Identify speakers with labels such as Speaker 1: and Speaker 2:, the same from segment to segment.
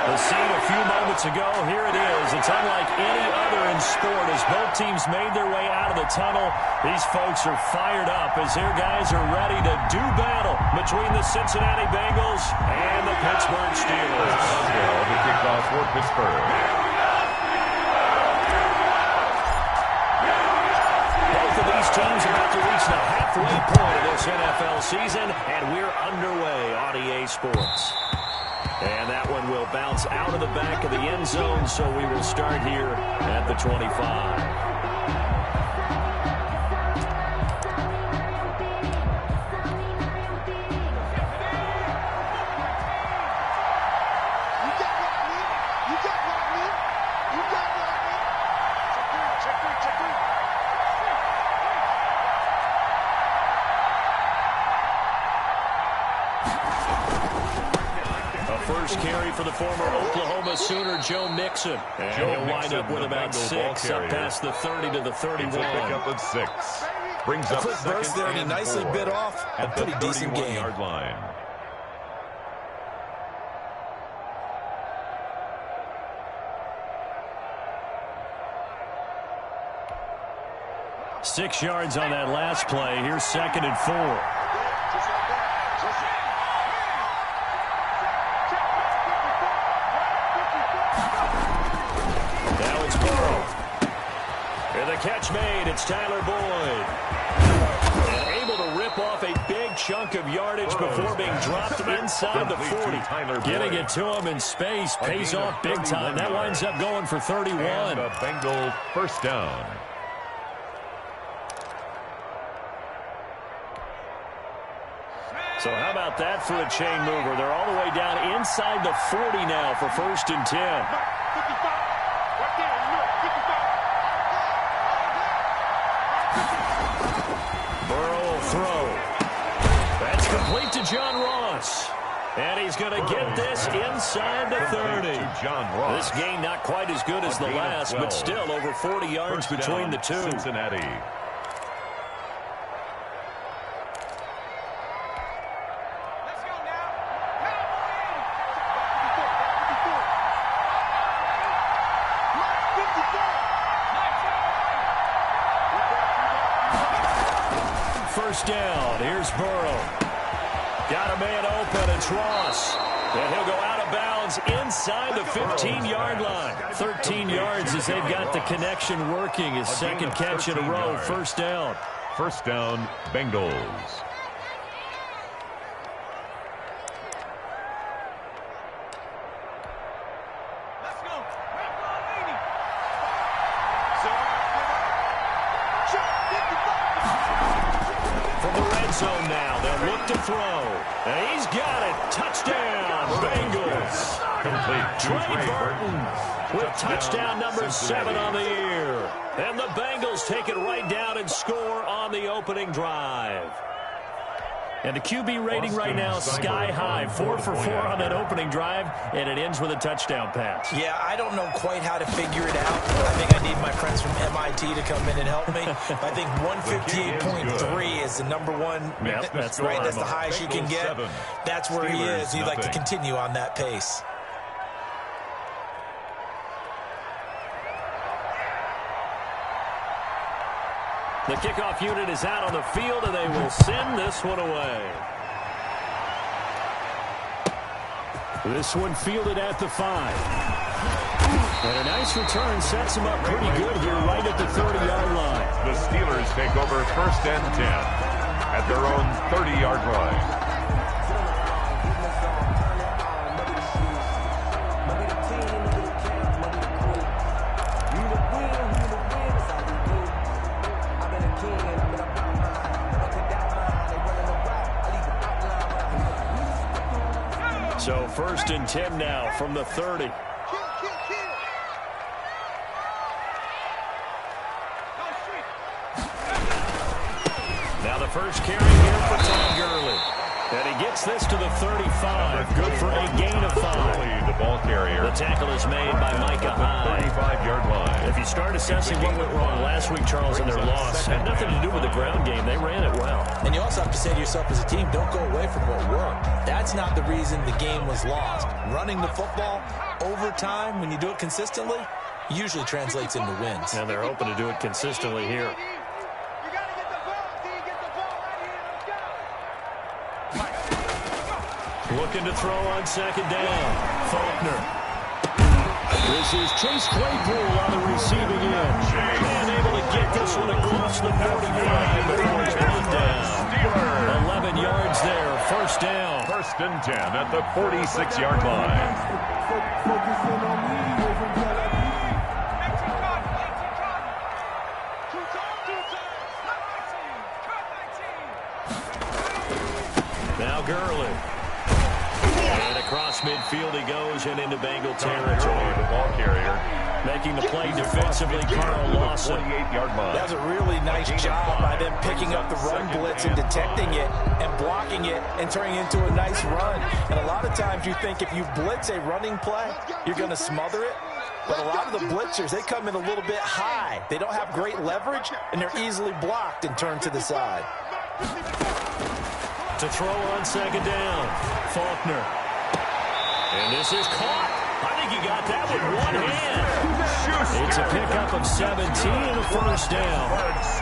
Speaker 1: The scene a few moments ago, here it is. It's unlike any other in sport as both teams made their way out of the tunnel. These folks are fired up as their guys are ready to do battle between the Cincinnati Bengals and the Pittsburgh Steelers.
Speaker 2: The kickoff for Pittsburgh.
Speaker 1: Both of these teams about to reach the halfway point of this NFL season, and we're underway on EA Sports. And that one will bounce out of the back of the end zone, so we will start here at the 25. First carry for the former Oklahoma Sooner, Joe Mixon. And he'll wind up with about 6 up past the 30 to the 31.
Speaker 2: Pick up at 6. Brings up
Speaker 3: quick burst there, and he nicely bit off a pretty decent game.
Speaker 2: Yard line.
Speaker 1: Six yards on that last play. Here's 2nd and 4. Catch made. It's Tyler Boyd. And able to rip off a big chunk of yardage before being dropped inside the 40. Getting it to him in space pays off big time. That winds up going for 31.
Speaker 2: And a Bengal first down.
Speaker 1: So how about that for a chain mover? They're all the way down inside the 40 now for 1st and 10. Complete to John Ross. And he's going to get this inside the 30. This game not quite as good as the last, but still over 40 yards between the two.
Speaker 2: Cincinnati.
Speaker 1: First down. Here's Burrow. Got a man open. It's Ross. And he'll go out of bounds inside the 15-yard line. 13 yards as they've got the connection working. His second catch in a row. First down.
Speaker 2: First down, Bengals.
Speaker 1: Zone now. They'll look to throw. And he's got it. Touchdown, Bengals.
Speaker 2: Complete.
Speaker 1: Trey Burton with touchdown number 7 on the year. And the Bengals take it right down and score on the opening drive. And the QB rating right now sky high. 4 for 4 on that opening drive, and it ends with a touchdown pass.
Speaker 3: Yeah, I don't know quite how to figure it out. I think I need my friends from MIT to come in and help me. I think 158.3 is the number one.
Speaker 1: Yep, that's
Speaker 3: right. That's the highest you can get. That's where he is. He'd like to continue on that pace.
Speaker 1: The kickoff unit is out on the field, and they will send this one away. This one fielded at the 5. And a nice return sets them up pretty good here right at the 30-yard line.
Speaker 2: The Steelers take over 1st and 10 at their own 30-yard line.
Speaker 1: So 1st and 10 now from the 30. Now the first carry here for Todd Gurley. And he gets this to the 35. Good for a gain of 5.
Speaker 2: The ball carrier.
Speaker 1: The tackle is made by Micah Hyde.
Speaker 2: 35-yard line.
Speaker 1: If you start assessing what went wrong last week, Charles, in their loss, had nothing to do with the ground game. They ran it well.
Speaker 3: And you also have to say to yourself as a team, don't go away from what worked. That's not the reason the game was lost. Running the football over time, when you do it consistently, usually translates into wins.
Speaker 1: And they're hoping to do it consistently here. Looking to throw on second down. Faulkner. This is Chase Claypool on the receiving end. And able to get this one across the 45 before he's brought down. 11 yards there. First down.
Speaker 2: 1st and 10 at the 46-yard line.
Speaker 1: Now Gurley. And across midfield he goes and into Bengal territory.
Speaker 2: The ball carrier.
Speaker 1: Making the play defensively, Carl Lawson.
Speaker 2: 28-yard line.
Speaker 3: That was a really nice job by them picking up the run blitz and detecting it and blocking it and turning it into a nice run. And a lot of times you think if you blitz a running play, you're going to smother it. But a lot of the blitzers, they come in a little bit high. They don't have great leverage, and they're easily blocked and turned to the side.
Speaker 1: To throw on second down, Faulkner. And this is caught. I think he got that with one hand. It's a pickup of 17 and a first down.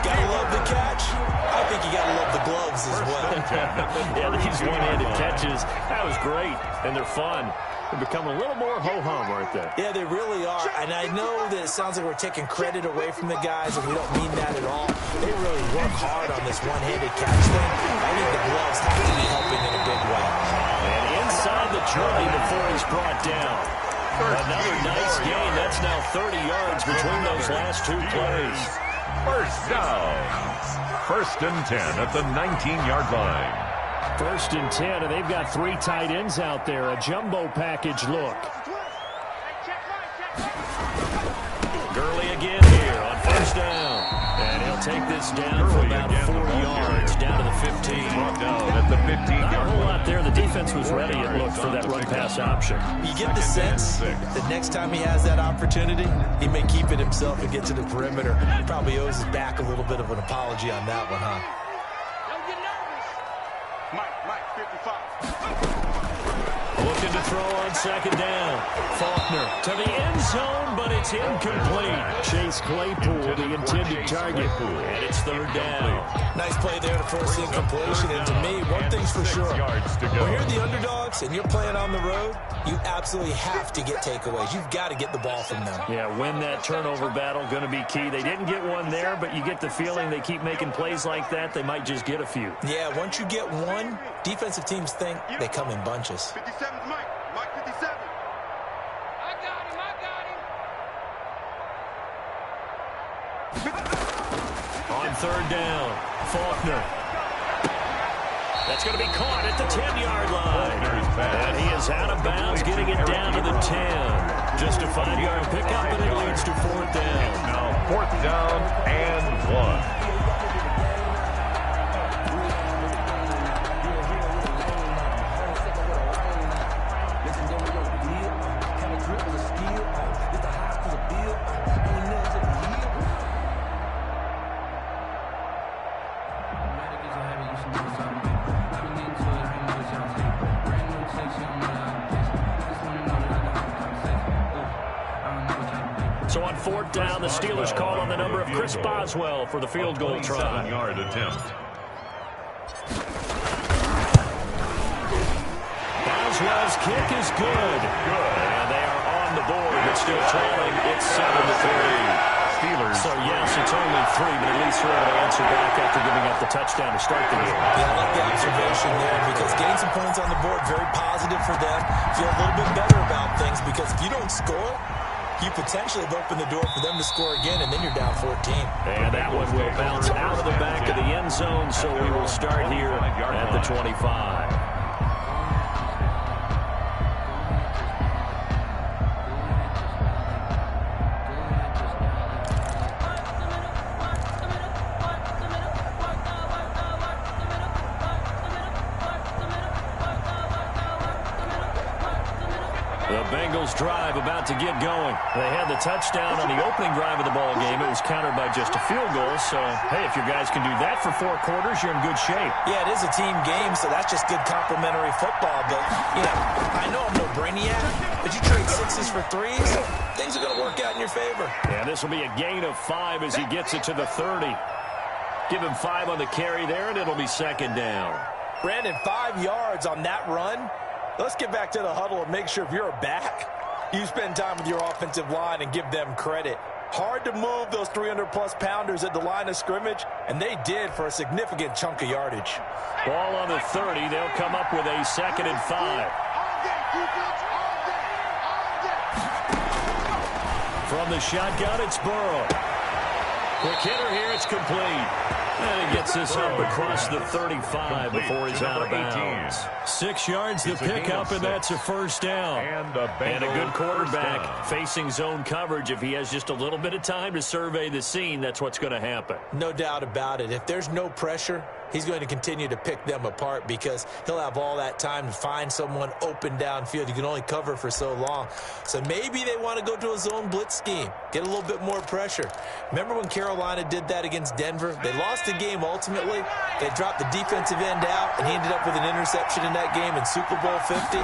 Speaker 3: Gotta love the catch. I think you gotta love the gloves as well.
Speaker 1: Yeah, these one-handed catches, that was great, and they're fun. They're becoming a little more ho-hum, aren't they?
Speaker 3: Yeah, they really are. And I know that it sounds like we're taking credit away from the guys, and we don't mean that at all. They really work hard on this one-handed catch thing. I think the gloves have to be helping in a big way.
Speaker 1: And inside the 20 before he's brought down. Another nice gain. That's now 30 yards between those last two plays.
Speaker 2: First down. 1st and 10 at the 19-yard line.
Speaker 1: 1st and 10, and they've got 3 tight ends out there. A jumbo package look. Gurley again here on 1st down. And he'll take this down for about 40 yards, down to the 15.
Speaker 2: Brought down at the 15-yard line.
Speaker 1: Not a whole lot there. The defense was ready, it looked, for that run-pass option.
Speaker 3: You get the sense that next time he has that opportunity, he may keep it himself and get to the perimeter. He probably owes his back a little bit of an apology on that one, huh?
Speaker 1: Looking to throw on second down. Faulkner to the end zone, but it's incomplete. Chase Claypool, the intended target. And it's 3rd down.
Speaker 3: Nice play there to force the incompletion. And to me, one thing's for sure. When you're the underdogs and you're playing on the road, you absolutely have to get takeaways. You've got to get the ball from them.
Speaker 1: Yeah, win that turnover battle, going to be key. They didn't get one there, but you get the feeling they keep making plays like that, they might just get a few.
Speaker 3: Yeah, once you get one, defensive teams think they come in bunches.
Speaker 4: 57's Mike. Mike 57. I got him.
Speaker 1: On 3rd down, Faulkner. That's going to be caught at the 10-yard line. And he is out of bounds, getting it down to the 10. Just a 5-yard pickup, and it leads to 4th down.
Speaker 2: Now 4th down and 1.
Speaker 1: So on 4th down, the Steelers call on the number of Chris Boswell for the field goal try.
Speaker 2: 27-yard attempt.
Speaker 1: Boswell's kick is good. And they are on the board, but still trailing. It's 7-3.
Speaker 2: Steelers.
Speaker 1: So, yes, it's only 3, but at least they're able to answer back after giving up the touchdown to start the game.
Speaker 3: Yeah, I like the observation there because getting some points on the board, very positive for them. Feel a little bit better about things because if you don't score, you potentially have opened the door for them to score again, and then you're down 14.
Speaker 1: And that one will bounce out of the back of the end zone, so we will start here at the 25. The The Bengals drive about to get going. They had the touchdown on the opening drive of the ball game. It was countered by just a field goal. So, hey, if your guys can do that for 4 quarters, you're in good shape.
Speaker 3: Yeah, it is a team game, so that's just good complimentary football. But, you know, I know I'm no brainiac, but you trade 6s for 3s, things are going to work out in your favor.
Speaker 1: And this will be a gain of 5 as he gets it to the 30. Give him 5 on the carry there, and it'll be second down.
Speaker 3: Brandon, 5 yards on that run. Let's get back to the huddle and make sure if you're a back, you spend time with your offensive line and give them credit. Hard to move those 300-plus pounders at the line of scrimmage, and they did for a significant chunk of yardage.
Speaker 1: Ball on the 30. They'll come up with a 2nd and 5. From the shotgun, it's Burrow. Quick hitter here, it's complete. And he gets this up across the 35 before he's out of bounds. 6 yards to pick up, and that's a first down. And a good quarterback facing zone coverage. If he has just a little bit of time to survey the scene, that's what's going to happen.
Speaker 3: No doubt about it. If there's no pressure, he's going to continue to pick them apart because he'll have all that time to find someone open downfield. You can only cover for so long. So maybe they want to go to a zone blitz scheme, get a little bit more pressure. Remember when Carolina did that against Denver? They lost the game ultimately. They dropped the defensive end out, and he ended up with an interception in that game in Super Bowl 50.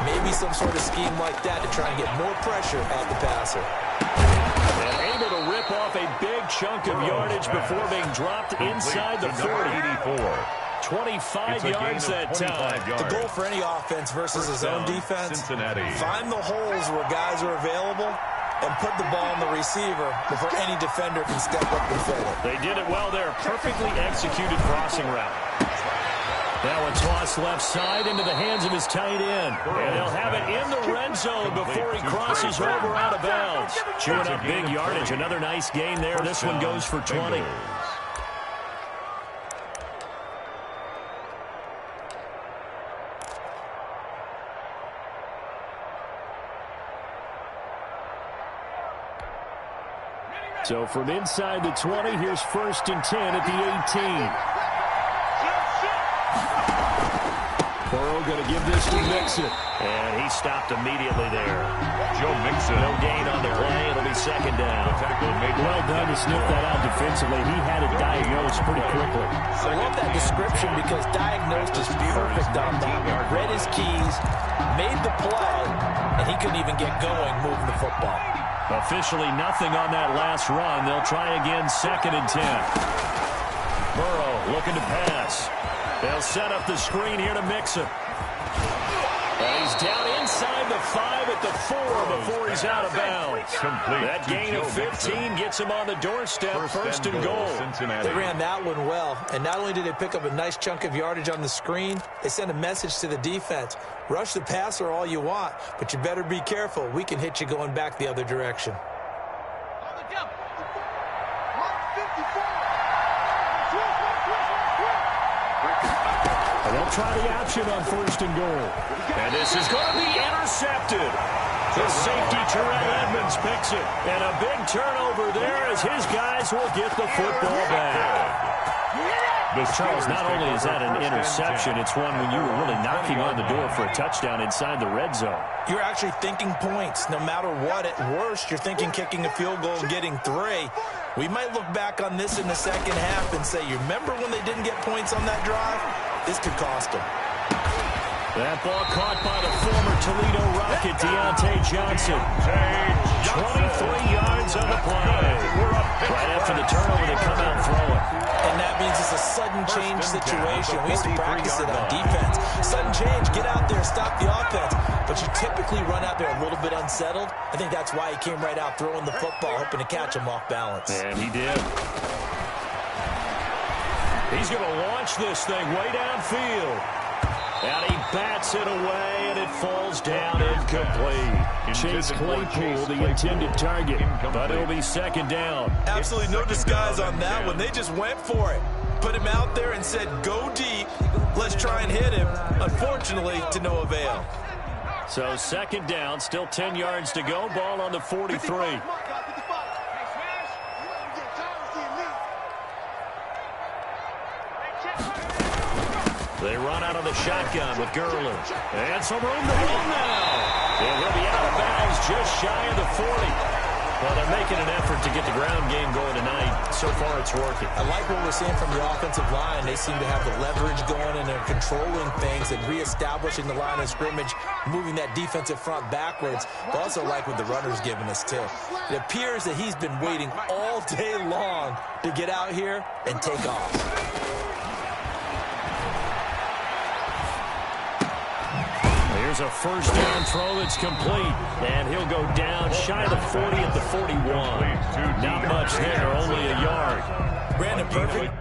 Speaker 3: Maybe some sort of scheme like that to try and get more pressure at the passer.
Speaker 1: And able to rip off a big chunk of yardage before being dropped inside the 40. 25 yards that time.
Speaker 3: The goal for any offense versus his own defense, find the holes where guys are available and put the ball on the receiver before any defender can step up and fill it.
Speaker 1: They did it well there. Perfectly executed crossing route. Now a toss left side into the hands of his tight end. And they'll have it in the red zone before he crosses over out of bounds. Chewing up big yardage. Another nice gain there. This one goes for 20. So from inside the 20, here's 1st and 10 at the 18. Burrow going to give this to Mixon. And he stopped immediately there.
Speaker 2: Joe Mixon.
Speaker 1: No gain on the play. It'll be second down. Well done to sniff that out defensively. He had it diagnosed pretty quickly.
Speaker 3: I love that description because diagnosed is perfect on that. Read his keys, made the play, and he couldn't even get going moving the football.
Speaker 1: Officially nothing on that last run. They'll try again, 2nd and 10. Burrow looking to pass. They'll set up the screen here to Mixon. And he's down inside the 5 at the 4 before he's out of bounds. That gain of 15 gets him on the doorstep, 1st and goal.
Speaker 3: They ran that one well, and not only did they pick up a nice chunk of yardage on the screen, they sent a message to the defense. Rush the passer all you want, but you better be careful. We can hit you going back the other direction.
Speaker 1: And they'll try the option on 1st and goal. And this is going to be intercepted. The safety, Terrell Edmonds, picks it. And a big turnover there as his guys will get the football back. Charles, not only is that an interception, it's one when you were really knocking on the door for a touchdown inside the red zone.
Speaker 3: You're actually thinking points. No matter what, at worst, you're thinking kicking a field goal and getting 3. We might look back on this in the second half and say, you remember when they didn't get points on that drive? This could cost them.
Speaker 1: That ball caught by the former Toledo Rocket, Deontay Johnson. 23 yards on the play. Right after the turnover, they come out throwing.
Speaker 3: And that means it's a sudden change situation. We used to practice it on defense. Sudden change, get out there, stop the offense. But you typically run out there a little bit unsettled. I think that's why he came right out throwing the football, hoping to catch him off balance.
Speaker 1: And he did. He's going to launch this thing way downfield. And he bats it away, and it falls down incomplete. Chase Claypool, the intended target, but it'll be 2nd down.
Speaker 3: Absolutely no disguise on that one. They just went for it. Put him out there and said, go deep. Let's try and hit him. Unfortunately, to no avail.
Speaker 1: So 2nd down, still 10 yards to go. Ball on the 43. They run out of the shotgun with Gurley. And some room to run now. And he'll be out of bounds just shy of the 40. Well, they're making an effort to get the ground game going tonight. So far, it's working.
Speaker 3: I like what we're seeing from the offensive line. They seem to have the leverage going, and they're controlling things and reestablishing the line of scrimmage, moving that defensive front backwards. But also like what the runner's giving us, too. It appears that he's been waiting all day long to get out here and take off.
Speaker 1: Here's a first down throw that's complete. And he'll go down shy of the 40 at the 41. Not much there, only a yard.
Speaker 3: Brandon, perfect.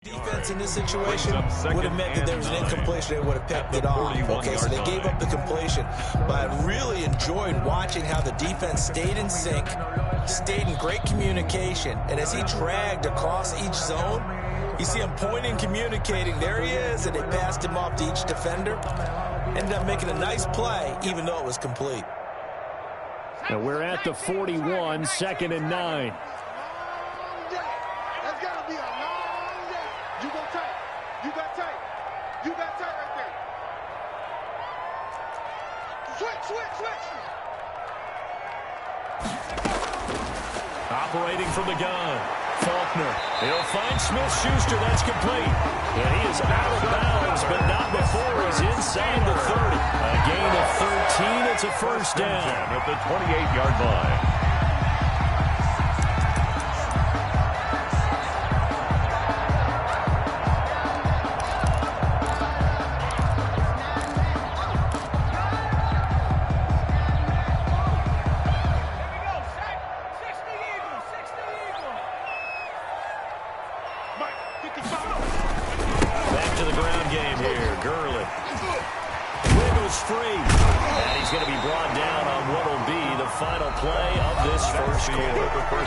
Speaker 3: Defense in this situation would have meant that there was an incompletion. They would have picked it off. Okay, so they gave up the completion. But I really enjoyed watching how the defense stayed in sync, stayed in great communication, and as he dragged across each zone, you see him pointing, communicating. There he is, and they passed him off to each defender. Ended up making a nice play, even though it was complete.
Speaker 1: And we're at the 41, 2nd and 9. Operating from the gun, Faulkner. He'll find Smith-Schuster. That's complete. And he is out of bounds, but not before he's inside the 30. A gain of 13. It's a first down.
Speaker 2: At the 28-yard line.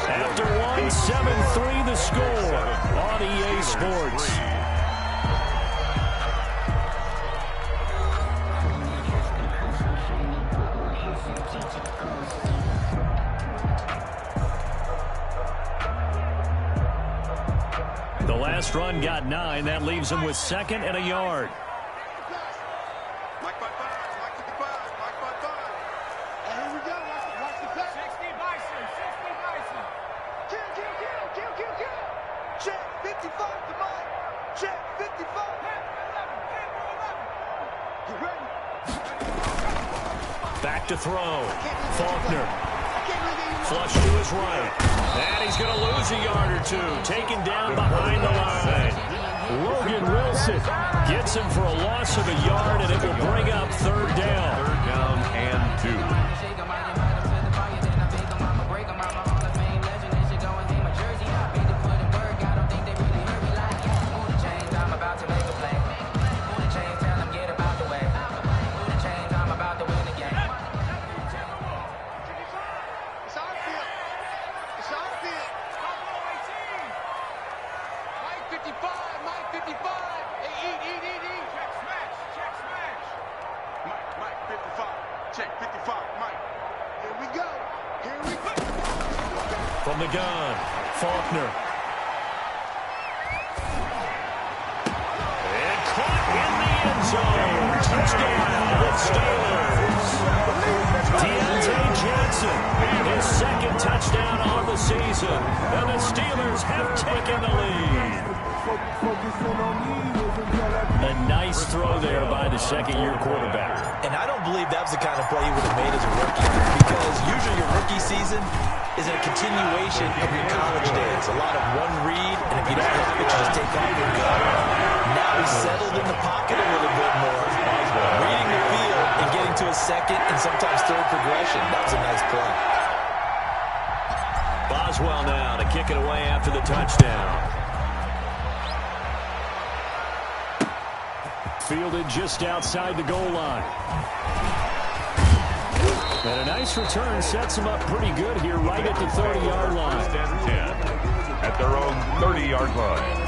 Speaker 1: After one, 7-3 the score on EA Sports. The last run got 9. That leaves him with 2nd and a yard. Back to throw. Faulkner. Flush to his right. And he's going to lose a yard or two. Taken down behind the line. Logan Wilson gets him for a loss of a yard, and it will bring up 3rd down.
Speaker 2: 3rd down and 2.
Speaker 1: From the gun, Faulkner. And caught in the end zone. Touchdown, the Steelers. Deontay Johnson, his 2nd touchdown on the season. And the Steelers have taken the lead. A nice throw there by the 2nd-year quarterback.
Speaker 3: And I don't believe that was the kind of play he would have made as a rookie, because usually your rookie season is a continuation of your college days. A lot of one read, and if you don't like it, you just take off and go. Now he's settled in the pocket a little bit more, reading the field and getting to a 2nd and sometimes 3rd progression. That was a nice play.
Speaker 1: Boswell now to kick it away after the touchdown. fielded just outside the goal line. And a nice return sets him up pretty good here right at the 30-yard line.
Speaker 2: First and 10 at their own 30-yard line.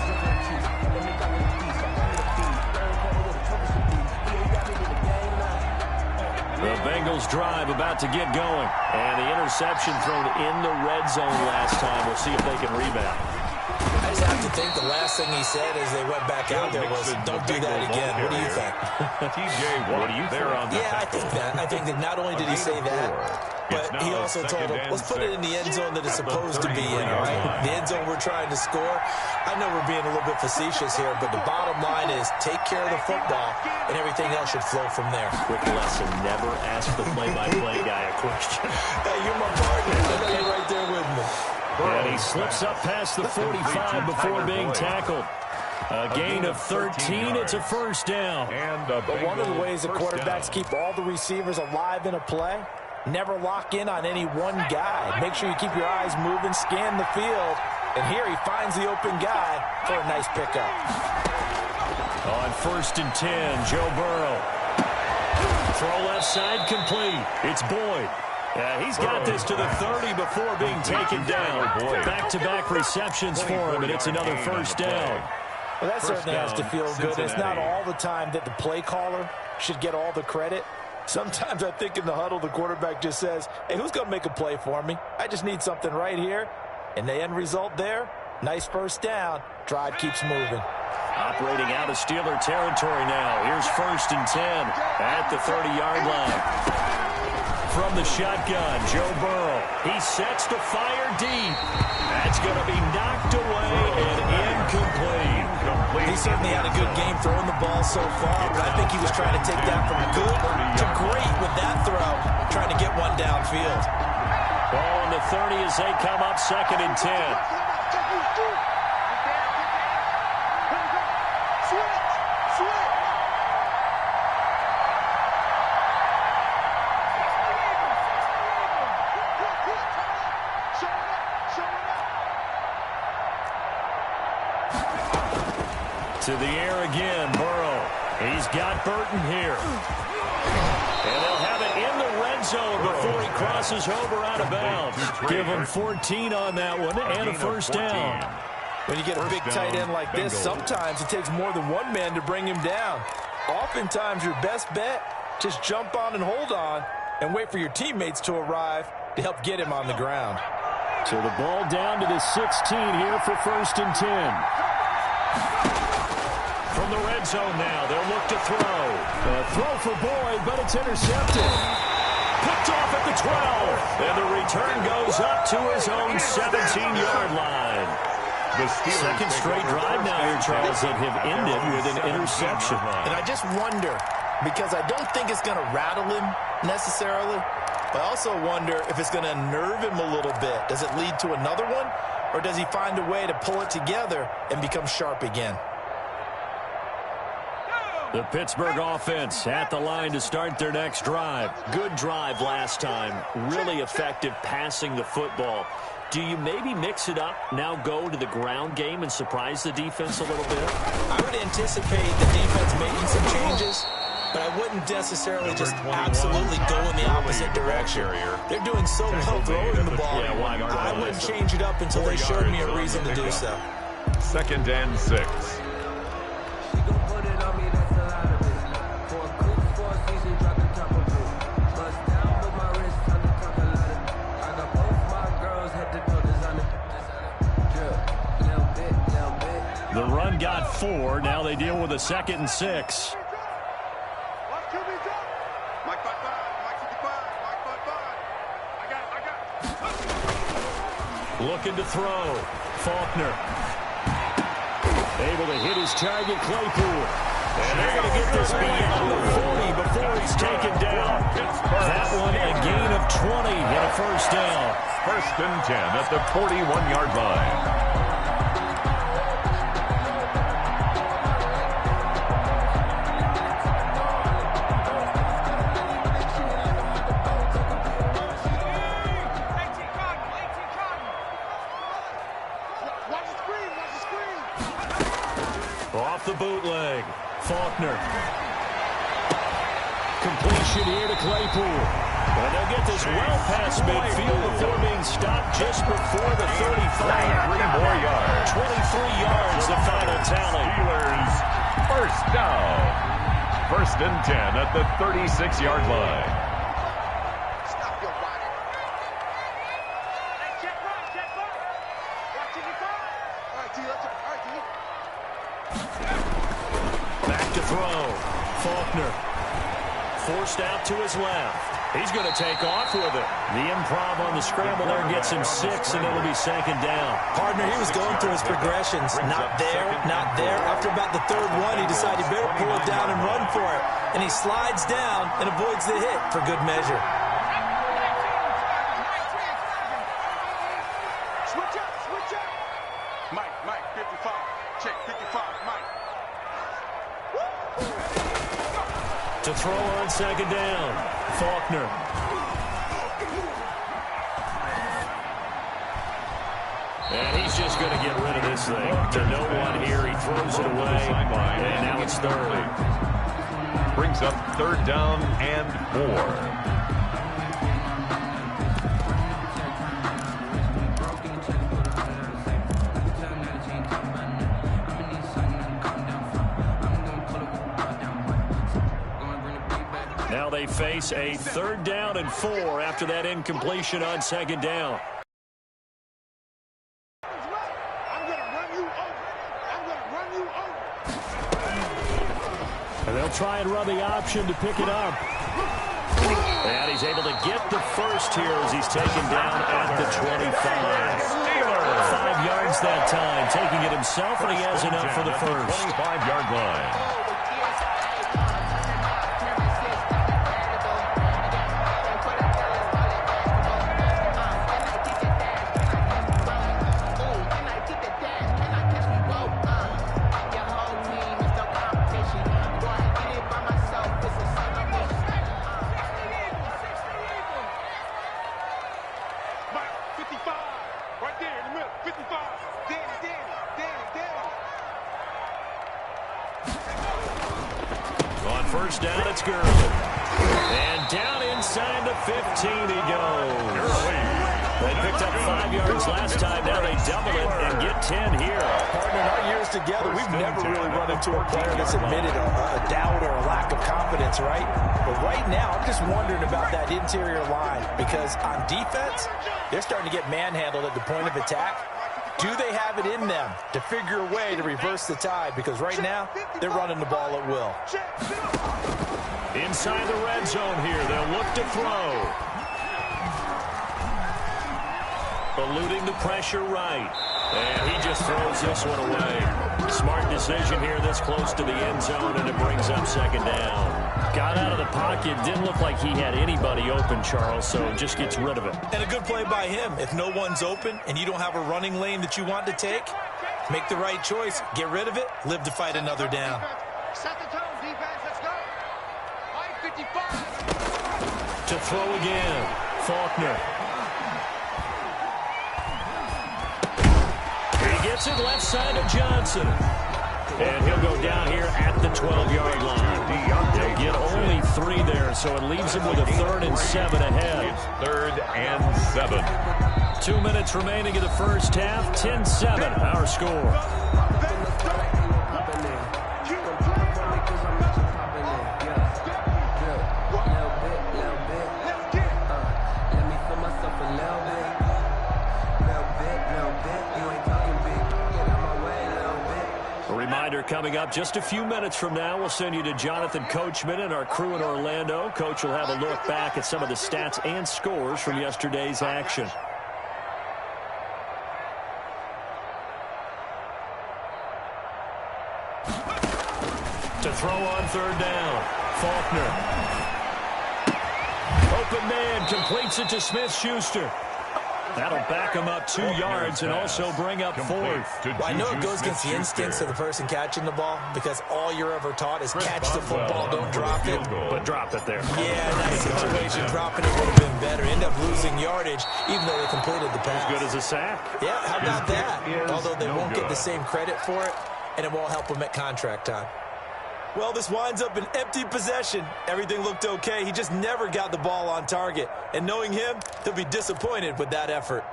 Speaker 1: The Bengals drive about to get going. And the interception thrown in the red zone last time. We'll see if they can rebound.
Speaker 3: I just have to think the last thing he said as they went back out there was, don't do that again. What do you think?
Speaker 2: TJ, what do you think?
Speaker 3: Yeah, I think that. I think that not only did he say that, but he also told him, let's put it in the end zone that it's supposed to be in, all right? The end zone we're trying to score. I know we're being a little bit facetious here, but the bottom line is take care of the football, and everything else should flow from there.
Speaker 1: Quick lesson, never ask the play-by-play guy a question.
Speaker 3: Hey, you're my partner. I know you're right there with me.
Speaker 1: And he slips up past the 45 before being tackled. A gain of 13. It's a first down.
Speaker 3: But one of the ways the quarterbacks keep all the receivers alive in a play, never lock in on any one guy. Make sure you keep your eyes moving, scan the field. And here he finds the open guy for a nice pickup.
Speaker 1: On first and 10, Joe Burrow. Throw left side complete. It's Boyd. He's got this to the 30 before being taken down. Back-to-back receptions for him, and it's another first down.
Speaker 3: Well, that certainly has to feel good. It's not all the time that the play caller should get all the credit. Sometimes I think in the huddle, the quarterback just says, hey, who's going to make a play for me? I just need something right here. And the end result there, nice first down. Drive keeps moving.
Speaker 1: Operating out of Steeler territory now. Here's first and 10 at the 30-yard line. From the shotgun, Joe Burrow. He sets to fire deep. That's going to be knocked away and incomplete.
Speaker 3: He certainly had a good game throwing the ball so far, but I think he was trying to take that from good to great with that throw, trying to get one downfield.
Speaker 1: Ball on the 30 as they come up second and 10. To the air again, Burrow. He's got Burton here. And they'll have it in the red zone before he crosses over out of bounds. Give him 14 on that one and a first down.
Speaker 3: When you get a big tight end like this, sometimes it takes more than one man to bring him down. Oftentimes, your best bet, just jump on and hold on and wait for your teammates to arrive to help get him on the ground.
Speaker 1: So the ball down to the 16 here for first and 10. From the red zone now, they'll look to throw. A throw for Boyd, but it's intercepted. Picked off at the 12. And the return goes up to his own 17-yard line. The second straight drive now here, Charles, that have ended with an interception.
Speaker 3: And I just wonder, because I don't think it's going to rattle him necessarily, but I also wonder if it's going to unnerve him a little bit. Does it lead to another one, or does he find a way to pull it together and become sharp again?
Speaker 1: The Pittsburgh offense at the line to start their next drive. Good drive last time. Really effective passing the football. Do you maybe mix it up, now go to the ground game and surprise the defense a little bit?
Speaker 3: I would anticipate the defense making some changes, but I wouldn't necessarily just absolutely go in the opposite direction. They're doing so well throwing the ball. I wouldn't change it up until they showed me a reason to do so.
Speaker 2: Second and 6.
Speaker 1: The run got 4. Now they deal with a second and 6. Looking to throw. Faulkner. Able to hit his target, Claypool. And they're going to get this beyond the 40 before he's taken down. That one a gain of 20 and a first down.
Speaker 2: First and 10 at the 41-yard line.
Speaker 1: Off the bootleg. Faulkner. Completion here to Claypool. And they'll get this well past midfield before being stopped just before the 35.
Speaker 2: 3 more yards.
Speaker 1: 23 yards, the final tally.
Speaker 2: Steelers, first down. 1st and 10 at the 36-yard line.
Speaker 4: Stop your body. Hey, check right. Watching your time. All right, T, let's go. All right, T.
Speaker 1: Back to throw. Faulkner. Forced out to his left. He's going to take off with it. The improv on the scramble there gets him 6, and it'll be 2nd down.
Speaker 3: Partner, he was going through his progressions. Not there, not there. After about the 3rd one, he decided he better pull it down and run for it. And he slides down and avoids the hit for good measure.
Speaker 4: Switch up. Mike, 55. Check, 55, Mike.
Speaker 1: To throw on 2nd down. Faulkner. And he's just going to get rid of this thing. To no one here. He throws it away. And now it's 3rd.
Speaker 2: Brings up 3rd down and 4.
Speaker 1: Now they face a 3rd down and 4 after that incompletion on 2nd down.
Speaker 4: I'm going to run you over.
Speaker 1: And they'll try and run the option to pick it up. And he's able to get the first here as he's taken down at the 25. 5 yards that time, taking it himself, and he has enough for the first.
Speaker 2: 25-yard line.
Speaker 1: First down, it's Gurley. And down inside the 15 he goes. They picked up 5 yards last time. Now they double it and get 10 here.
Speaker 3: Partner, in our years together, we've never really run into a player that's admitted a doubt or a lack of confidence, right? But right now, I'm just wondering about that interior line because on defense, they're starting to get manhandled at the point of attack. Do they have it in them to figure a way to reverse the tide? Because right now, they're running the ball at will.
Speaker 1: Inside the red zone here, they'll look to throw. Eluding the pressure right. And he just throws this one away. Smart decision here this close to the end zone, and it brings up 2nd down. Got out of the pocket. Didn't look like he had anybody open, Charles, so just gets rid of it.
Speaker 3: And a good play by him. If no one's open and you don't have a running lane that you want to take, make the right choice. Get rid of it. Live to fight another down.
Speaker 4: Set the tone, defense. Let's go. 55.
Speaker 1: To throw again. Faulkner. He gets it left side of Johnson. And he'll go down here at the 12-yard line. They'll get only 3 there, so it leaves him with a 3rd and 7 ahead.
Speaker 2: It's 3rd and 7.
Speaker 1: 2 minutes remaining in the first half. 10-7, our score. Coming up just a few minutes from now, we'll send you to Jonathan Coachman and our crew in Orlando. Coach will have a look back at some of the stats and scores from yesterday's action. To throw on 3rd down, Faulkner. Open man, completes it to Smith-Schuster. That'll back him up 2 yards and also bring up 4th.
Speaker 3: Well, I know it goes against the instincts of the person catching the ball because all you're ever taught is catch the football, don't drop it.
Speaker 1: But drop it there.
Speaker 3: Yeah, in that situation, dropping it would have been better. End up losing yardage, even though they completed the pass.
Speaker 1: As good as a sack.
Speaker 3: Yeah, how about that? Although they won't get the same credit for it, and it won't help them at contract time. Well, this winds up an empty possession. Everything looked okay. He just never got the ball on target. And knowing him, he'll be disappointed with that effort.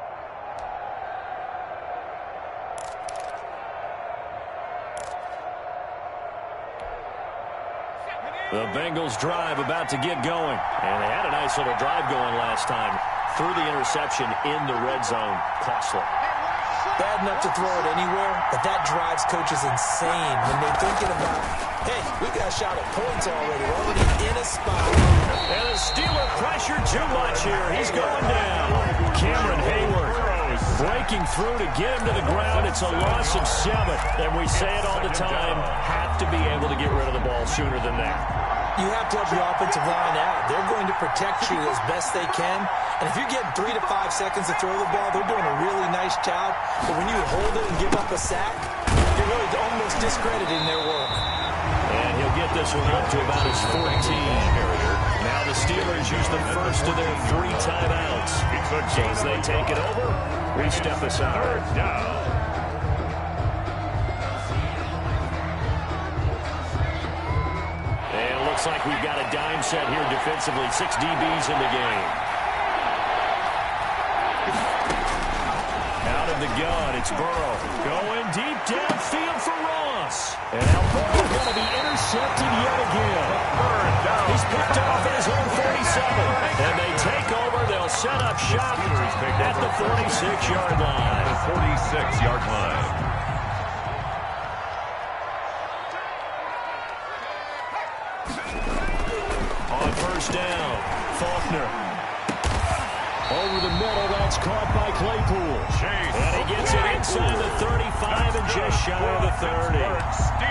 Speaker 1: The Bengals drive about to get going. And they had a nice little drive going last time. Threw the interception in the red zone. Costly.
Speaker 3: Bad enough to throw it anywhere, but that drives coaches insane when they're thinking about, hey, we got a shot at points already. We're already in a spot.
Speaker 1: And the Steeler pressure too much here. He's going down. Cameron Hayward breaking through to get him to the ground. It's a loss of 7. And we say it all the time, have to be able to get rid of the ball sooner than that.
Speaker 3: You have to help your offensive line out. They're going to protect you as best they can. And if you're getting 3 to 5 seconds to throw the ball, they're doing a really nice job. But when you hold it and give up a sack, you're really almost discrediting their work.
Speaker 1: And he'll get this one up to about his 14. Now the Steelers use the first of their 3 timeouts. So as they take it over, we step aside. Looks like we've got a dime set here defensively. 6 DBs in the game. Out of the gun, it's Burrow. Going deep downfield for Ross. And now Burrow going to be intercepted yet again. He's picked off at his own 47. And they take over. They'll set up shop at the 46-yard line.
Speaker 2: The 46-yard line.
Speaker 1: First down, Faulkner. Over the middle, that's caught by Claypool. And he gets it inside the 35 and just shy of the 30.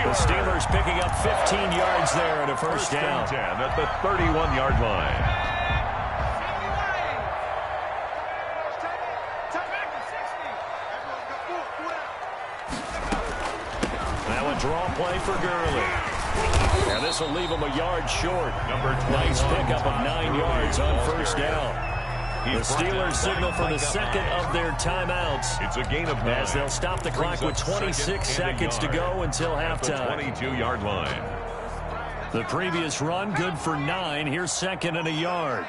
Speaker 1: The Steelers picking up 15 yards there at a first down.
Speaker 2: 10 at the 31-yard line.
Speaker 1: Now a draw play for Gurley. And this will leave him a yard short. Nice pickup of 9 yards on first down. The Steelers signal for the second of their timeouts.
Speaker 2: It's a gain of 9.
Speaker 1: As they'll stop the clock with 26 seconds to go until halftime.
Speaker 2: 22-yard line.
Speaker 1: The previous run good for 9. Here's second and a yard.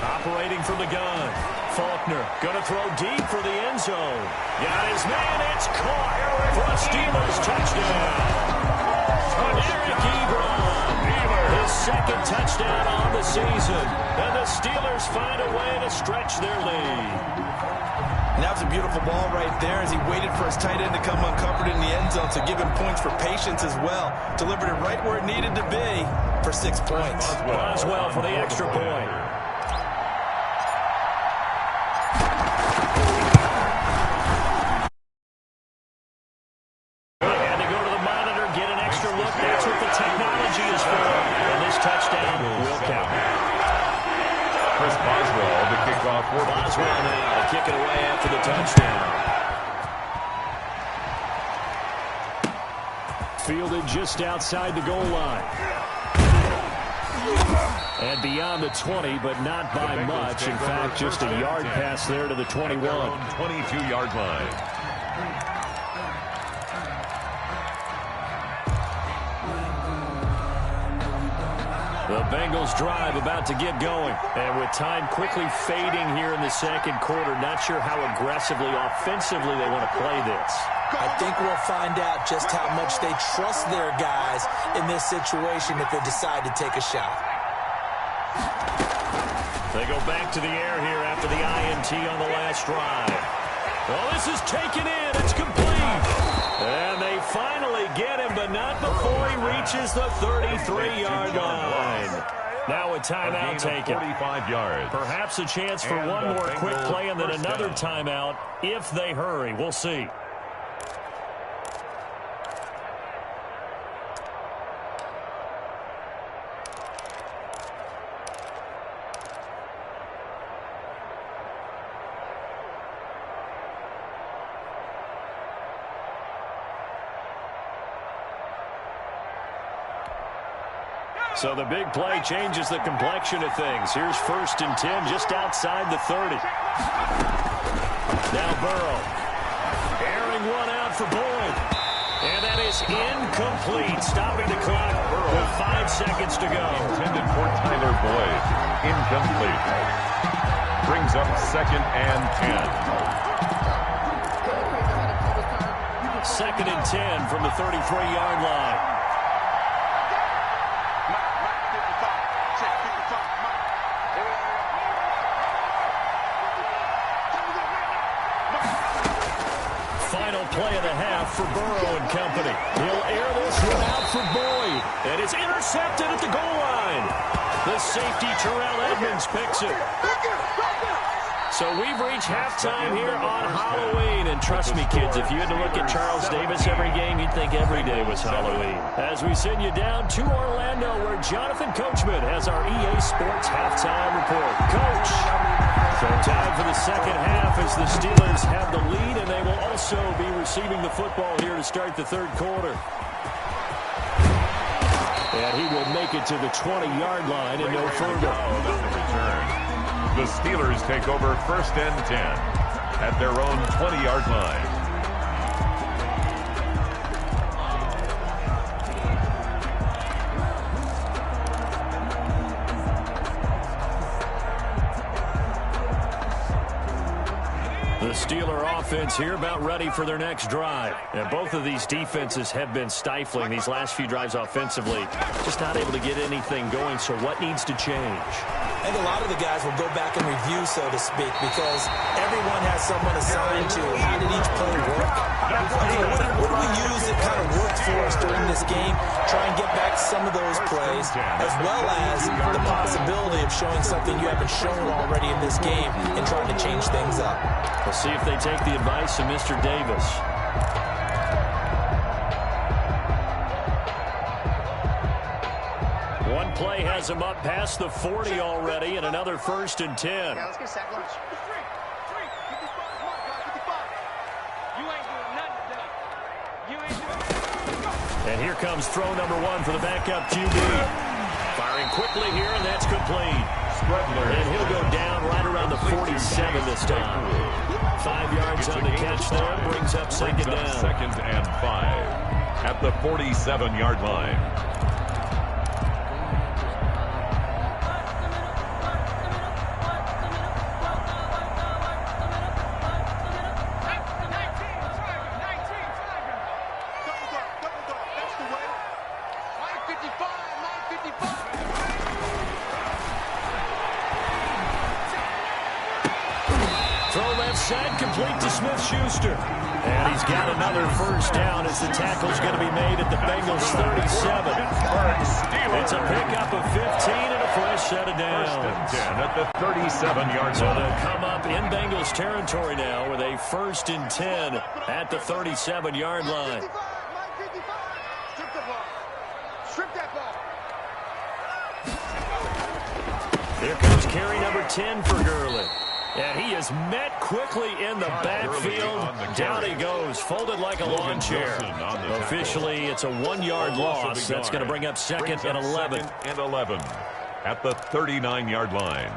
Speaker 1: Operating from the gun. Faulkner going to throw deep for the end zone. Got his man. It's caught for a Steelers touchdown. Eric Ebron. His second touchdown on the season. And the Steelers find a way to stretch their lead.
Speaker 3: And that was a beautiful ball right there as he waited for his tight end to come uncovered in the end zone to give him points for patience as well. Delivered it right where it needed to be for 6 points.
Speaker 1: Boswell for the extra point. Boswell now to kick it away after the touchdown. Fielded just outside the goal line. And beyond the 20, but not by much. In fact, just a yard pass there to the 21.
Speaker 2: 22-yard line.
Speaker 1: The Bengals drive about to get going. And with time quickly fading here in the second quarter, not sure how aggressively, offensively they want to play this.
Speaker 3: I think we'll find out just how much they trust their guys in this situation if they decide to take a shot.
Speaker 1: They go back to the air here after the INT on the last drive. Well, this is taken in. It's complete. And they finally get him, but not before he reaches the 33-yard line. Now a timeout taken.
Speaker 2: 45 yards.
Speaker 1: Perhaps a chance for one more quick play and then another timeout if they hurry. We'll see. So the big play changes the complexion of things. Here's 1st and 10 just outside the 30. Now Burrow. for Boyd. And that is incomplete, stopping the clock with 5 seconds to go.
Speaker 2: Intended for Tyler Boyd. Incomplete. Brings up 2nd and 10.
Speaker 1: 2nd and 10 from the 33-yard line. Final play of the half for Burrow and company. He'll air this one out for Boyd. And it's intercepted at the goal line. The safety, Terrell Edmonds, picks it. So we've reached halftime here on Halloween. And trust me, kids, if you had to look at Charles Davis every game, you'd think every day was Halloween. As we send you down to Orlando, where Jonathan Coachman has our EA Sports halftime report. Coach. So time for the second half as the Steelers have the lead, and they will also be receiving the football here to start the third quarter. And he will make it to the 20-yard line and no further.
Speaker 2: The Steelers take over 1st and 10 at their own 20-yard line.
Speaker 1: The Steeler offense here about ready for their next drive. And both of these defenses have been stifling these last few drives offensively. Just not able to get anything going, so what needs to change?
Speaker 3: I think a lot of the guys will go back and review, so to speak, because everyone has someone assigned to how did each play work. What do we use that kind of worked for us during this game? Try and get back some of those plays, as well as the possibility of showing something you haven't shown already in this game and trying to change things up.
Speaker 1: We'll see if they take the advice of Mr. Davis. One play has him up past the 40 already, and another 1st and 10.
Speaker 4: Yeah, let's get sack lunch.
Speaker 1: And here comes throw number 1 for the backup QB. Firing quickly here, and that's complete. And he'll go down right around the 47 this time. 5 yards on the catch there, brings up 2nd down.
Speaker 2: 2nd and 5 at the 47-yard line.
Speaker 1: Side complete to Smith-Schuster. And he's got another 1st down as the tackle's going to be made at the Bengals 37. It's a pickup of 15 and a fresh set of downs.
Speaker 2: 1st and 10 at the 37-yard line.
Speaker 1: So they'll come up in Bengals territory now with a 1st and 10 at the 37-yard line. Here comes carry number 10 for Gurley. And he is met quickly in the backfield. Down he goes, folded like a lawn chair. Officially, it's a 1-yard loss. That's going to bring up 2nd and 11.
Speaker 2: 2nd and 11 at the 39-yard line.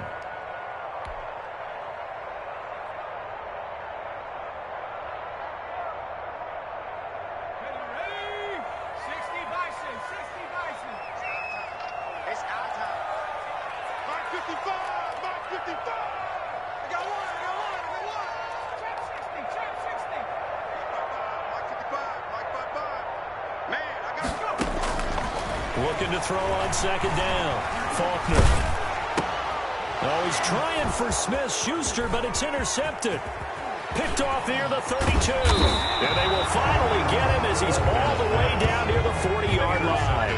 Speaker 4: It's our time. Mark 55, Mark 55. I got one. Trap 60. Mark 55, Mark 55. Man, I got to go.
Speaker 1: Looking to throw on 2nd down. Faulkner. Oh, he's trying for Smith-Schuster, but it's intercepted. Picked off near the 32. And they will finally get him as he's all the way down near the 40-yard line.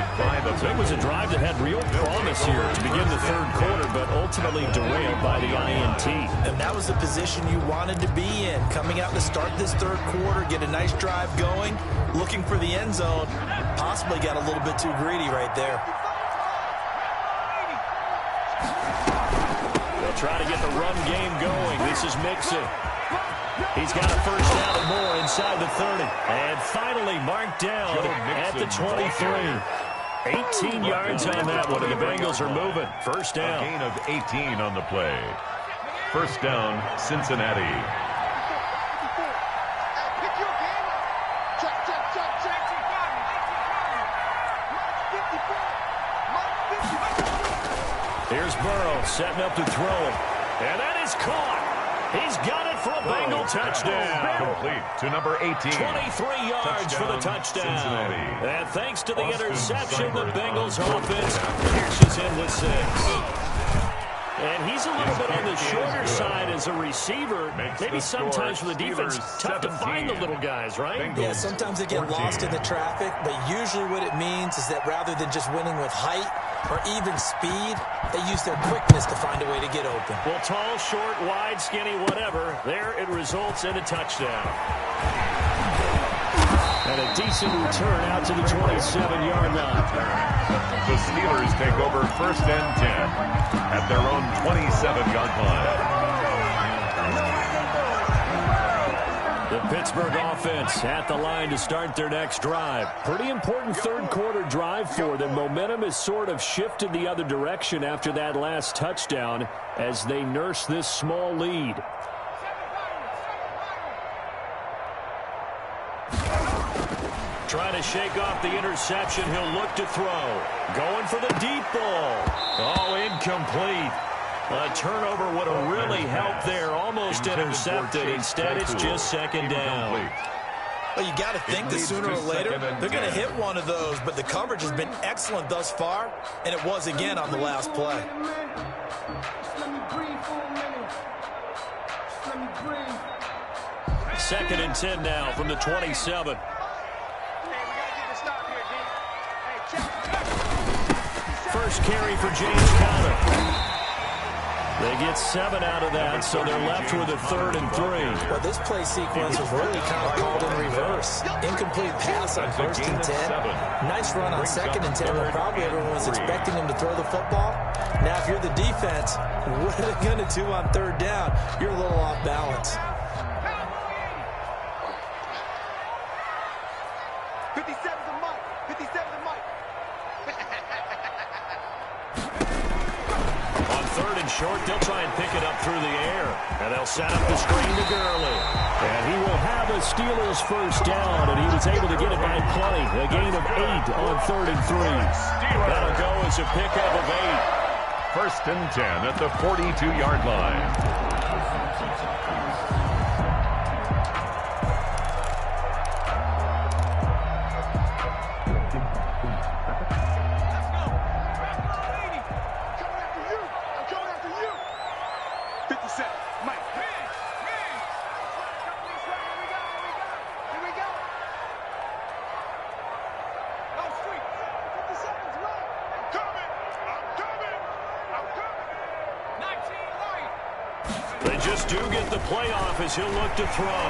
Speaker 1: It was a drive that had real promise here to begin the third quarter, but ultimately derailed by the INT.
Speaker 3: And that was the position you wanted to be in. Coming out to start this third quarter, get a nice drive going, looking for the end zone. Possibly got a little bit too greedy right there.
Speaker 1: They'll try to get the run game going. This is Mixon. He's got a 1st down and more inside the 30. And finally marked down at the 23. 18 yards on that one, and the Bengals are moving. 1st down.
Speaker 2: A gain of 18 on the play. 1st down, Cincinnati.
Speaker 1: Here's Burrow setting up to throw it. And that is caught. He's got it for a Bengal touchdown.
Speaker 2: Complete to number 18.
Speaker 1: 23 yards for the touchdown.
Speaker 2: Cincinnati.
Speaker 1: And thanks to the interception, the Bengals offense cashes in with 6. And he's a little bit on the shorter side as a receiver. Maybe sometimes for the defense, tough to find the little guys, right?
Speaker 3: Yeah, sometimes they get lost in the traffic, but usually what it means is that rather than just winning with height or even speed, they use their quickness to find a way to get open.
Speaker 1: Well, tall, short, wide, skinny, whatever, there it results in a touchdown. And a decent return out to the 27-yard line.
Speaker 2: The Steelers take over 1st and 10 at their own 27-yard line.
Speaker 1: The Pittsburgh offense at the line to start their next drive. Pretty important third-quarter drive for them. Momentum has sort of shifted the other direction after that last touchdown as they nurse this small lead. Trying to shake off the interception. He'll look to throw. Going for the deep ball. Oh, incomplete. A turnover would have really helped there. Almost intercepted. Instead, it's just second down.
Speaker 3: Well, you got to think that sooner or later they're going to hit one of those, but the coverage has been excellent thus far, and it was again on the last play.
Speaker 1: Second and 10 now from the 27. First carry for James Conner. They get 7 out of that, so they're left with a 3rd and 3.
Speaker 3: Well, this play sequence was really kind of called in reverse. Incomplete pass on 1st and 10. Nice run on 2nd and 10, but probably everyone was expecting him to throw the football. Now, if you're the defense, what are they going to do on 3rd down? You're a little off balance.
Speaker 4: 57's a Mike. 57's a Mike.
Speaker 1: On 3rd and short, they'll try and pick it up through the air. And they'll set up the screen to Gurley. And he will have a Steelers first down, and he was able to get it by plenty. A gain of 8 on 3rd and 3. That'll go as a pickup of 8.
Speaker 2: 1st and 10 at the 42-yard line.
Speaker 1: They just do get the playoff as he'll look to throw.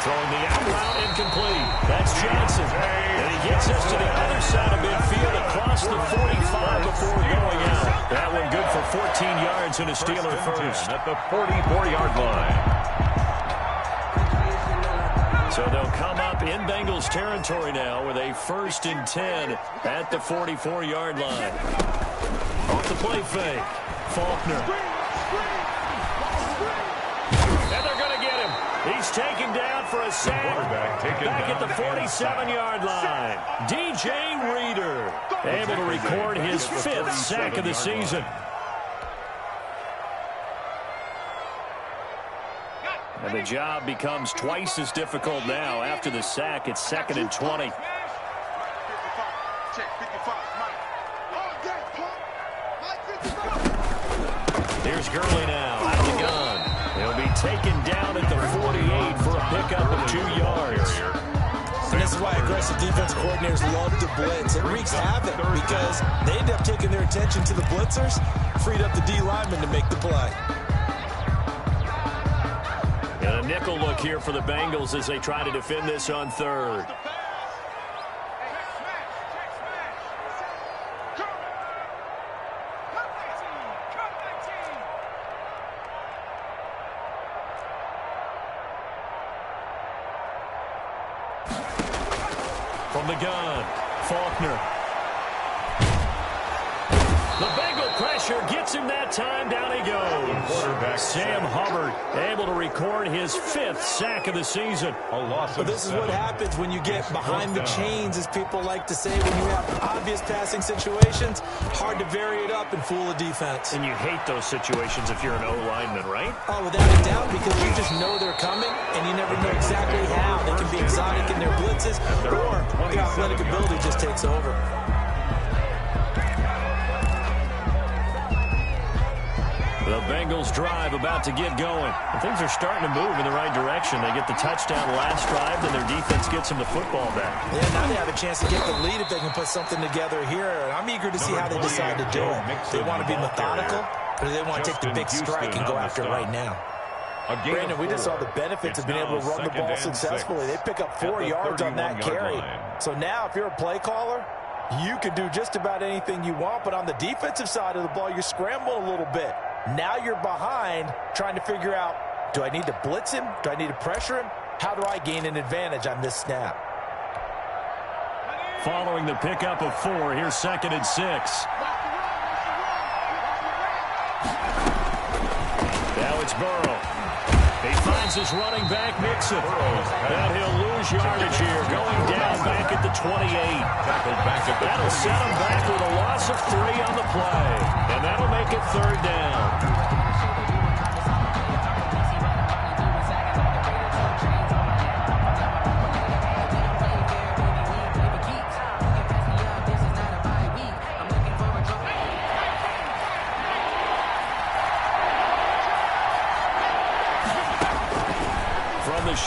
Speaker 1: Throwing the out route incomplete. That's Johnson. And he gets us to the other side of midfield across the 45 before going out. That one good for 14 yards and a Steeler first.
Speaker 2: At the 44-yard line.
Speaker 1: So they'll come up in Bengals territory now with a 1st and 10 at the 44-yard line. Off the play fake. Faulkner. And they're going to get him. He's taken down for a sack. Back at the 47-yard line. DJ Reader able to record his 5th sack of the season. And the job becomes twice as difficult now. After the sack, it's 2nd and 20. Here's Gurley now out of the gun. He'll be taken down at the 48 for a pickup of 2 yards.
Speaker 3: And this is why aggressive defense coordinators love to blitz. It wreaks havoc because they end up taking their attention to the blitzers, freed up the D lineman to make the play.
Speaker 1: And a nickel look here for the Bengals as they try to defend this on 3rd. From the gun, Faulkner. The Bengal pressure pressure. Gets him that time. Down he goes. Sam Hubbard able to record his 5th sack of the season.
Speaker 3: Well, this is what happens when you get behind the chains, as people like to say. When you have obvious passing situations, hard to vary it up and fool a defense.
Speaker 1: And you hate those situations if you're an O-lineman, right?
Speaker 3: Oh, without a doubt, because you just know they're coming, and you never know exactly how. They can be exotic in their blitzes, or their athletic ability just takes over.
Speaker 1: The Bengals drive about to get going. And things are starting to move in the right direction. They get the touchdown last drive, then their defense gets them the football back.
Speaker 3: Yeah, now they have a chance to get the lead if they can put something together here. And I'm eager to see how they decide to do it. They want to be methodical, or do they want to take the big strike and go after it right now? Brandon, we just saw the benefits of being able to run the ball successfully. They pick up 4 yards on that carry. So now if you're a play caller, you can do just about anything you want. But on the defensive side of the ball, you scramble a little bit. Now you're behind trying to figure out, do I need to blitz him? Do I need to pressure him? How do I gain an advantage on this snap?
Speaker 1: Following the pickup of 4, here's 2nd and 6. Now it's Burrow. He finds his running back, Mixon. And he'll lose yardage here, going down back at the 28. That'll set him back with a loss of 3 on the play. And that'll make it 3rd down.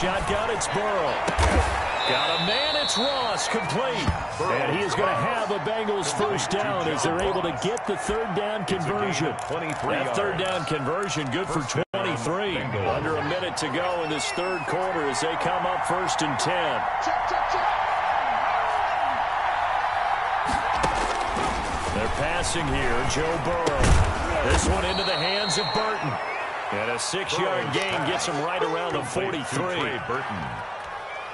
Speaker 1: Shotgun, it's Burrow. Got a man, it's Ross, complete. And he is going to have a Bengals 1st down as they're able to get the 3rd down conversion. That 3rd down conversion good for 23. Under a minute to go in this 3rd quarter as they come up 1st and 10. They're passing here, Joe Burrow. This one into the hands of Burton. And a 6-yard gain gets him right around the 43.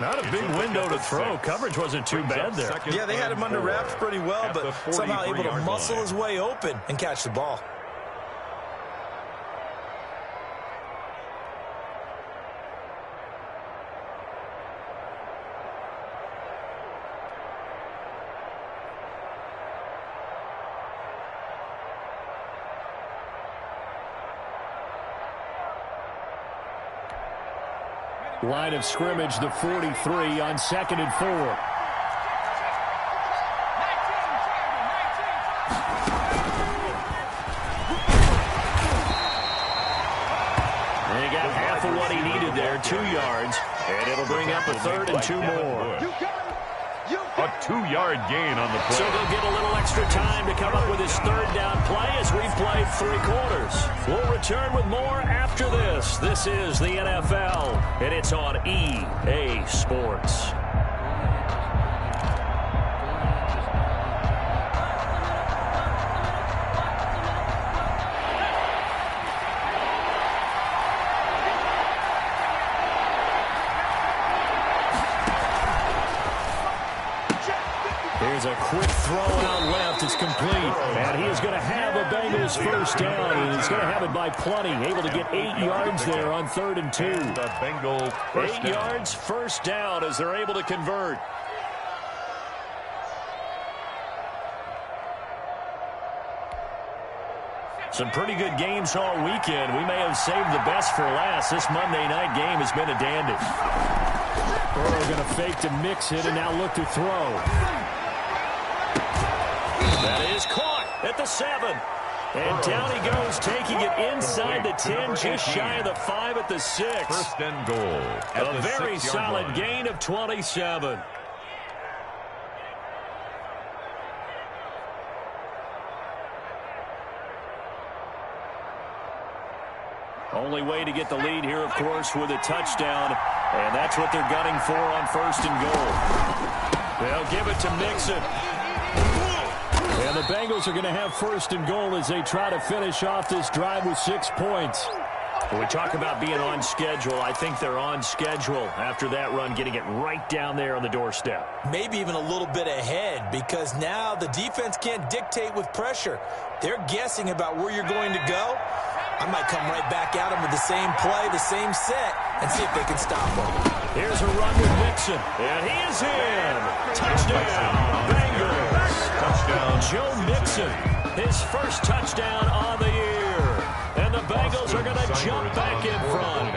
Speaker 1: Not a big window to throw. Coverage wasn't too bad there.
Speaker 3: Yeah, they had him under wraps pretty well, but somehow able to muscle his way open and catch the ball.
Speaker 1: Line of scrimmage, the 43 on 2nd and 4. And he got half of what he needed there, 2 yards. And it'll bring up a 3rd and 2 more.
Speaker 2: A 2-yard gain on the play.
Speaker 1: So they'll get a little extra time to come up with his 3rd down play as we've played 3 quarters. We'll return with more after this. This is the NFL, and it's on EA Sports. Here's a quick throw out left. It's complete. And he is going to have a Bengals 1st down. And he's going to have it by plenty. Able to get 8 yards there on 3rd and 2.
Speaker 2: The Bengals
Speaker 1: 8 yards, 1st down as they're able to convert. Some pretty good games all weekend. We may have saved the best for last. This Monday night game has been a dandy. Burrow going to fake to mix it and now look to throw. That is caught at the 7. And down he goes, taking it inside the 10, just shy of the 5 at the 6.
Speaker 2: 1st and goal.
Speaker 1: A very solid gain of 27. Only way to get the lead here, of course, with a touchdown. And that's what they're gunning for on 1st and goal. They'll give it to Mixon. And the Bengals are going to have 1st and goal as they try to finish off this drive with 6 points. When we talk about being on schedule, I think they're on schedule after that run, getting it right down there on the doorstep.
Speaker 3: Maybe even a little bit ahead, because now the defense can't dictate with pressure. They're guessing about where you're going to go. I might come right back at them with the same play, the same set, and see if they can stop them.
Speaker 1: Here's a run with Mixon, and he is in. Touchdown, Bengals.
Speaker 2: Touchdown,
Speaker 1: Joe Mixon, his first touchdown on the year. And the Bengals are going to jump back in front.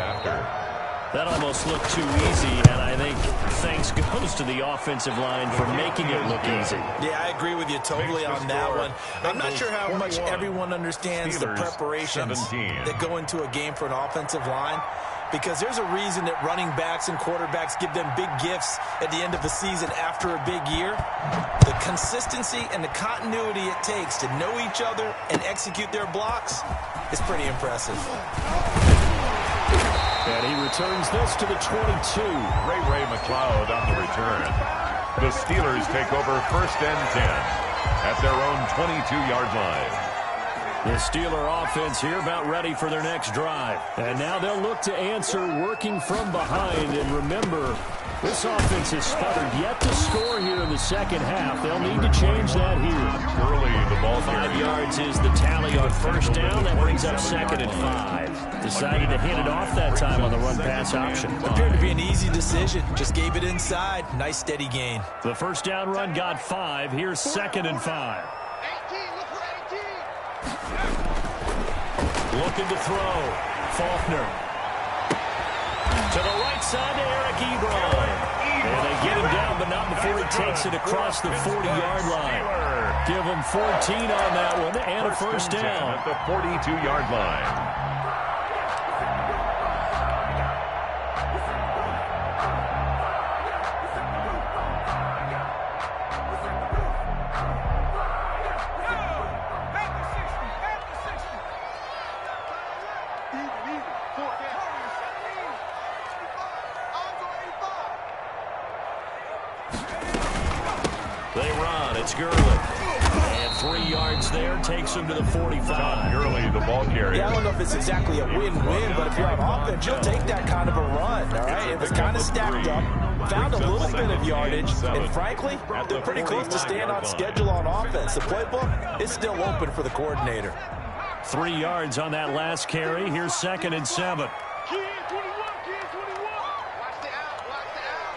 Speaker 1: That almost looked too easy, and I think thanks goes to the offensive line for making it look easy.
Speaker 3: Yeah, I agree with you totally on that one. I'm not sure how much everyone understands the preparations that go into a game for an offensive line, because there's a reason that running backs and quarterbacks give them big gifts at the end of the season after a big year. The consistency and the continuity it takes to know each other and execute their blocks is pretty impressive.
Speaker 1: And he returns this to the 22.
Speaker 2: Ray McLeod on the return. The Steelers take over 1st and 10 at their own 22-yard line.
Speaker 1: The Steeler offense here about ready for their next drive. And now they'll look to answer working from behind. And remember, this offense has sputtered yet to score here in the second half. They'll need to change that here.
Speaker 2: Early, the ball
Speaker 1: 5 yards is the tally on first down. That brings up 2nd and 5. Decided to hit it off that time on the run-pass option.
Speaker 3: Appeared to be an easy decision. Just gave it inside. Nice steady gain.
Speaker 1: The first down run got 5. Here's 2nd and 5.
Speaker 4: 18, look for 18.
Speaker 1: Looking to throw. Faulkner. To the right side to Eric Ebron. And they get him down, but not before he takes it across the 40-yard line. Give him 14 on that one and a first down.
Speaker 2: At the 42-yard line.
Speaker 1: They run. It's Gurley. And 3 yards there takes him to the 45.
Speaker 2: Gurley, the ball carrier.
Speaker 3: Yeah, I don't know if it's exactly a win-win, but if you're on offense, you'll take that kind of a run, all right? It was kind of stacked up, found a little bit of yardage, and frankly, they're pretty close to staying on schedule on offense. The playbook is still open for the coordinator.
Speaker 1: 3 yards on that last carry. Here's 2nd and 7.
Speaker 4: Kid 21, kid 21. Watch the out, watch the out.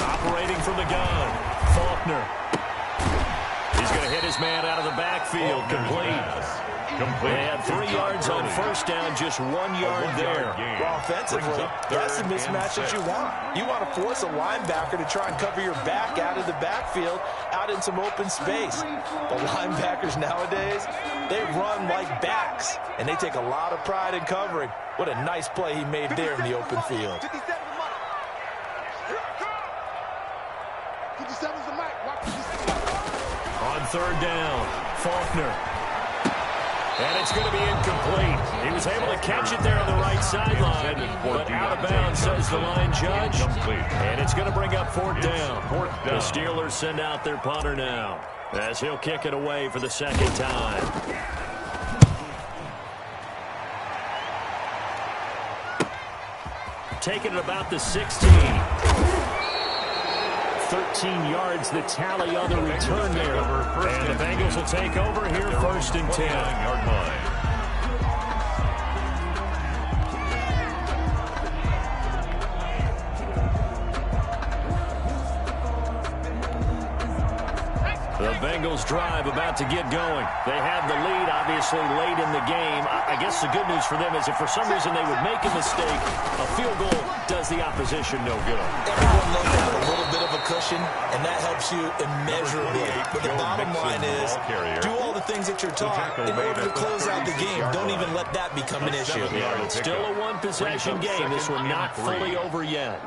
Speaker 1: Operating from the gun. Faulkner. He's going to hit his man out of the backfield. Complete. They had 3 yards on first down, just 1 yard there.
Speaker 3: Well, offensively, that's the mismatch that you want. You want to force a linebacker to try and cover your back out of the backfield, out in some open space. The linebackers nowadays, they run like backs, and they take a lot of pride in covering. What a nice play he made there in the open field.
Speaker 4: 57's the mic. Watch 57.
Speaker 1: On 3rd down, Faulkner. And it's going to be incomplete. He was able to catch it there on the right sideline, but out of bounds, says the line judge. And it's going to bring up 4th down. The Steelers send out their punter now, as he'll kick it away for the 2nd time. Taking it about the 16. 13 yards, the tally on the return there. And the Bengals will take over here 1st and 10.
Speaker 2: Yard line.
Speaker 1: The Bengals drive about to get going. They have the lead, obviously, late in the game. I guess the good news for them is if for some reason they would make a mistake, a field goal does the opposition no good.
Speaker 3: Everyone loves to have a little bit of a cushion, and that helps you immeasurably. But the bottom line is, do all the things that you're taught in order to close out the game. Don't even let that become an issue.
Speaker 1: Yeah, it's still a one-possession game. This one not fully over yet.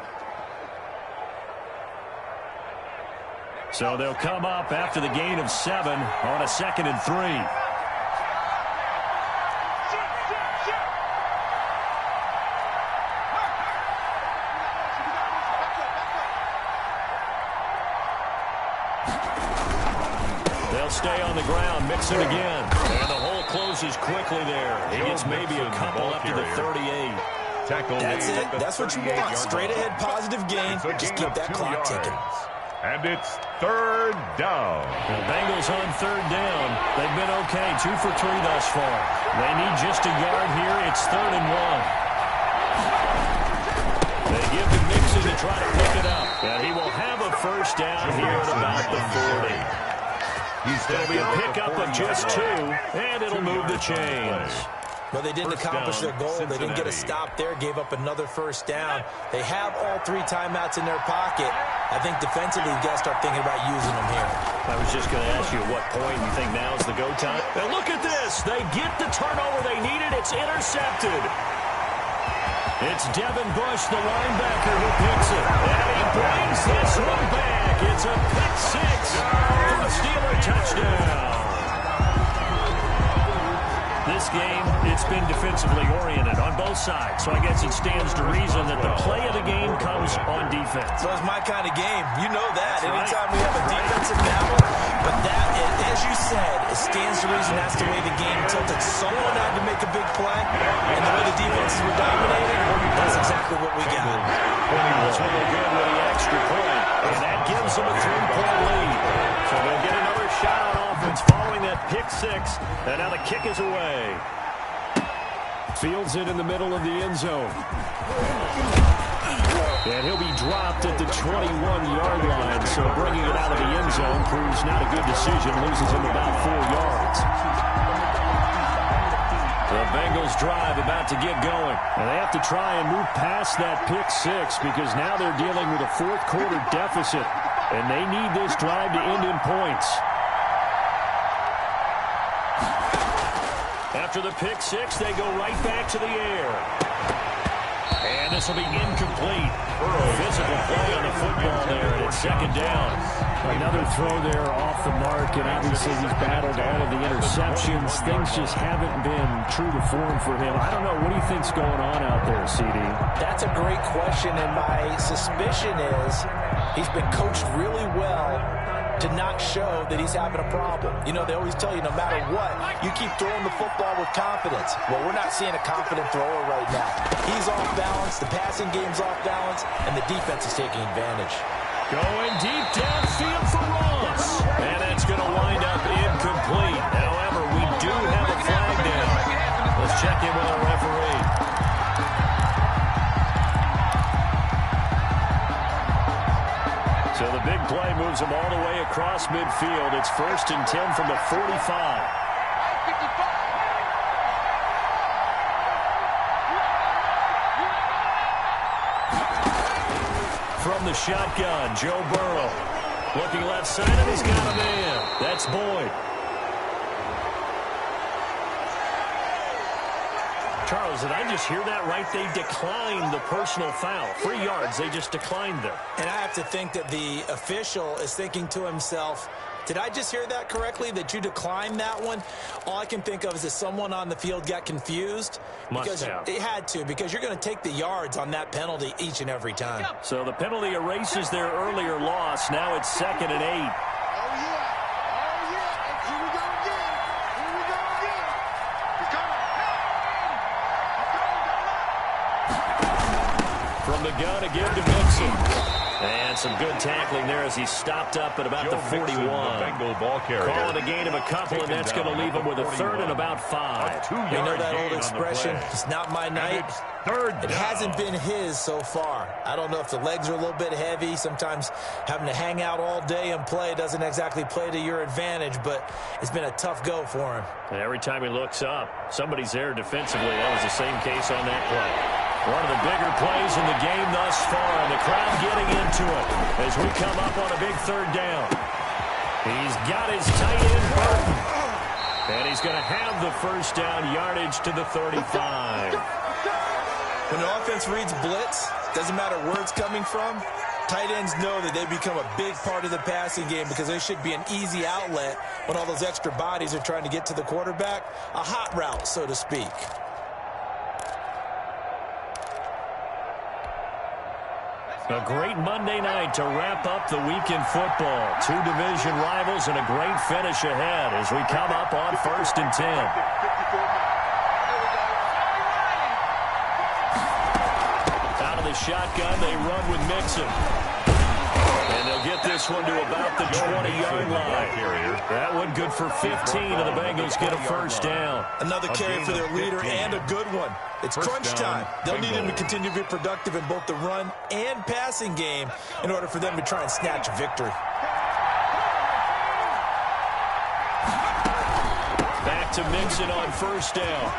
Speaker 1: So they'll come up after the gain of 7 on a 2nd and 3. They'll stay on the the ground, mixing again. And the hole closes quickly there. He gets maybe a couple up to the 38.
Speaker 3: That's it. That's what you want. Straight ahead, positive gain. Just keep that clock ticking.
Speaker 2: And it's third down.
Speaker 1: The Bengals on third down. They've been okay. 2 for 3 thus far. They need just a yard here. It's 3rd and 1. They give to Mixon to try to pick it up. And he will have a first down here at about the 40. It'll be a pickup of just 2, and it'll move the chains.
Speaker 3: Well, they didn't accomplish their goal. They didn't get a stop there, gave up another first down. They have all 3 timeouts in their pocket. I think defensively, you've got to start thinking about using them here.
Speaker 1: I was just going to ask you at what point you think now's the go time. And look at this. They get the turnover they needed. It's intercepted. It's Devin Bush, the linebacker, who picks it. And he brings this one back. It's a pick 6 for a Steeler touchdown. This game, it's been defensively oriented on both sides, so I guess it stands to reason that the play of the game comes on defense.
Speaker 3: So it's my kind of game. You know that. Anytime we have a defensive battle, but that, as you said, it stands to reason that's the way the game tilted. Someone had to make a big play, and the way the defenses were dominating, that's exactly what we got.
Speaker 1: That's really good with the extra point, and that gives them a 3-point lead. So they'll get another shot on offense following that pick 6, and now the kick is away. Fields it in the middle of the end zone. And he'll be dropped at the 21-yard line, so bringing it out of the end zone proves not a good decision, loses him about 4 yards. The Bengals drive about to get going. And they have to try and move past that pick 6 because now they're dealing with a 4th-quarter deficit, and they need this drive to end in points. After the pick 6, they go right back to the air. And this will be incomplete. Physical play on the football there, and it's 2nd down.
Speaker 5: Another throw there off the mark, and obviously he's battled all of the interceptions. Things just haven't been true to form for him. I don't know. What do you think's going on out there, CD?
Speaker 3: That's a great question, and my suspicion is he's been coached really well to not show that he's having a problem. You know, they always tell you no matter what, you keep throwing the football with confidence. Well, we're not seeing a confident thrower right now. He's off balance, the passing game's off balance, and the defense is taking advantage.
Speaker 1: Going deep downfield for Ross. And that's going to wind up incomplete. However, we do have a flag down. Let's check in with our referee. So the big play moves them all the way across midfield. It's 1st and 10 from the 45. From the shotgun, Joe Burrow. Looking left side, and he's got a man. That's Boyd. Charles, did I just hear that right? They declined the personal foul. 3 yards, they just declined them.
Speaker 3: And I have to think that the official is thinking to himself, did I just hear that correctly, that you declined that one? All I can think of is that someone on the field got confused.
Speaker 1: Must have.
Speaker 3: It had to, because you're going to take the yards on that penalty each and every time.
Speaker 1: So the penalty erases their earlier loss. Now it's 2nd and 8. From the gun again to Mixon. And some good tackling there as he stopped up at about the 41.
Speaker 2: Mixon, the Bengal ball carrier.
Speaker 1: Calling a gain of a couple, and that's going to leave him with a 3rd and about 5.
Speaker 3: You know that old expression, it's not my night. It hasn't been his so far. I don't know if the legs are a little bit heavy. Sometimes having to hang out all day and play doesn't exactly play to your advantage, but it's been a tough go for him.
Speaker 1: And every time he looks up, somebody's there defensively. That was the same case on that play. One of the bigger plays in the game thus far, and the crowd getting into it as we come up on a big 3rd down. He's got his tight end, Burton. And he's going to have the first down, yardage to the 35.
Speaker 3: When the offense reads blitz, doesn't matter where it's coming from, tight ends know that they become a big part of the passing game because they should be an easy outlet when all those extra bodies are trying to get to the quarterback. A hot route, so to speak.
Speaker 1: A great Monday night to wrap up the week in football. Two division rivals and a great finish ahead as we come up on 1st and 10. Out of the shotgun, they run with Mixon. And they'll get this one to about the 20-yard line. That one good for 15, and the Bengals get a first down.
Speaker 3: Another carry for their leader and a good one. It's crunch time. They'll need him to continue to be productive in both the run and passing game in order for them to try and snatch a victory.
Speaker 1: Back to Mixon on first down.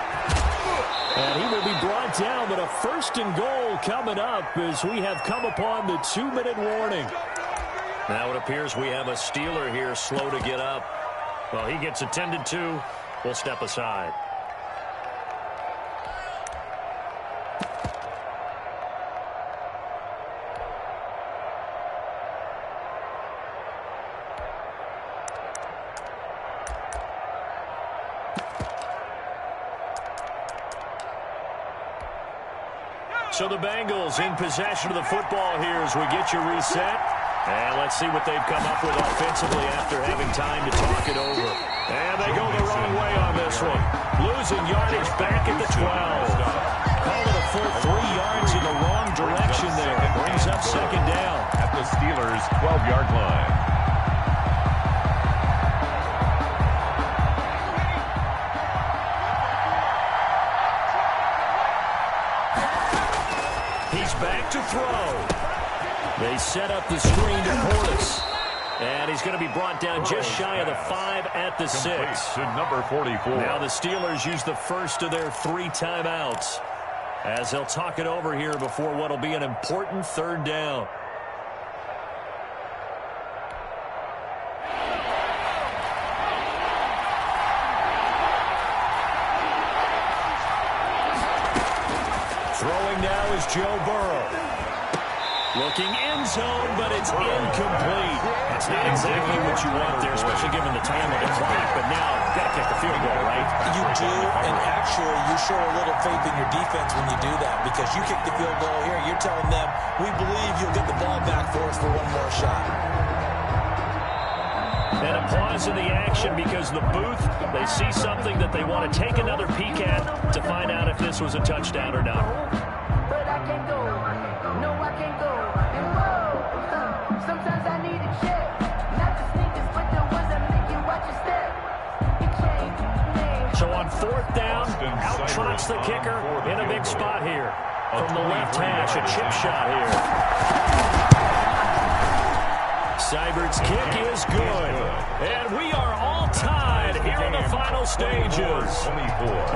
Speaker 1: And he will be brought down, but a 1st and goal coming up as we have come upon the 2-minute warning. Now it appears we have a Steeler here slow to get up. Well, he gets attended to. We'll step aside. So the Bengals in possession of the football here as we get you reset. And let's see what they've come up with offensively after having time to talk it over. And they go the wrong way on this one. Losing yardage back at the 12. Call it a full 3 yards in the wrong direction there. Brings up 2nd down.
Speaker 2: At the Steelers' 12-yard line.
Speaker 1: He's back to throw. They set up the screen to Portis. And he's going to be brought down just shy of the 5 at the 6.
Speaker 2: To number 44.
Speaker 1: Now the Steelers use the first of their 3 timeouts as they'll talk it over here before what will be an important 3rd down. Throwing now is Joe Burrow. Looking end zone, but it's incomplete. That's not exactly what you want there, especially given the time of the clock. But now, you've got to kick the field goal, right?
Speaker 3: You do, and actually, you show a little faith in your defense when you do that, because you kick the field goal here. You're telling them, we believe you'll get the ball back for us for one more shot.
Speaker 1: And a pause in the action because the booth, they see something that they want to take another peek at to find out if this was a touchdown or not.
Speaker 6: But I can't go. No, I can't go. And whoa, sometimes I need a check. Not the sneakers, but the ones that make you watch your step. It changed.
Speaker 1: So on 4th down, out trots the kicker in a big spot here. From the left hash, a chip shot here. Seibert's kick is good. And we are all tied here in the final stages.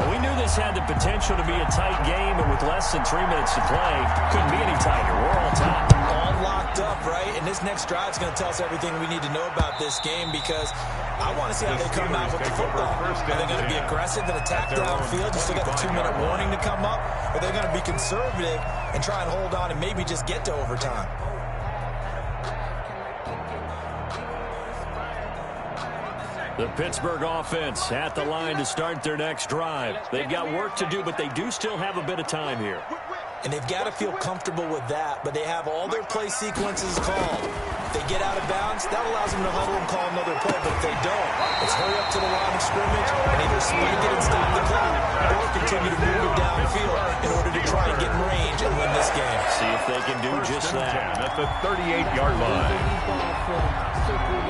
Speaker 1: We knew this had the potential to be a tight game, but with less than 3 minutes to play, couldn't be any tighter. We're all tied.
Speaker 3: All locked up, right? And this next drive is going to tell us everything we need to know about this game, because I want to see how they come out with the football. Are they going to be aggressive and attack downfield? You still got the 2-minute warning to come up? Or are they going to be conservative and try and hold on and maybe just get to overtime?
Speaker 1: The Pittsburgh offense at the line to start their next drive. They've got work to do, but they do still have a bit of time here.
Speaker 3: And they've got to feel comfortable with that, but they have all their play sequences called. If they get out of bounds, that allows them to huddle and call another play, but if they don't, it's hurry up to the line of scrimmage and either spike it and stop the clock or continue to move it downfield in order to try and get in range and win this game.
Speaker 1: See if they can do just that.
Speaker 2: At the 38-yard line.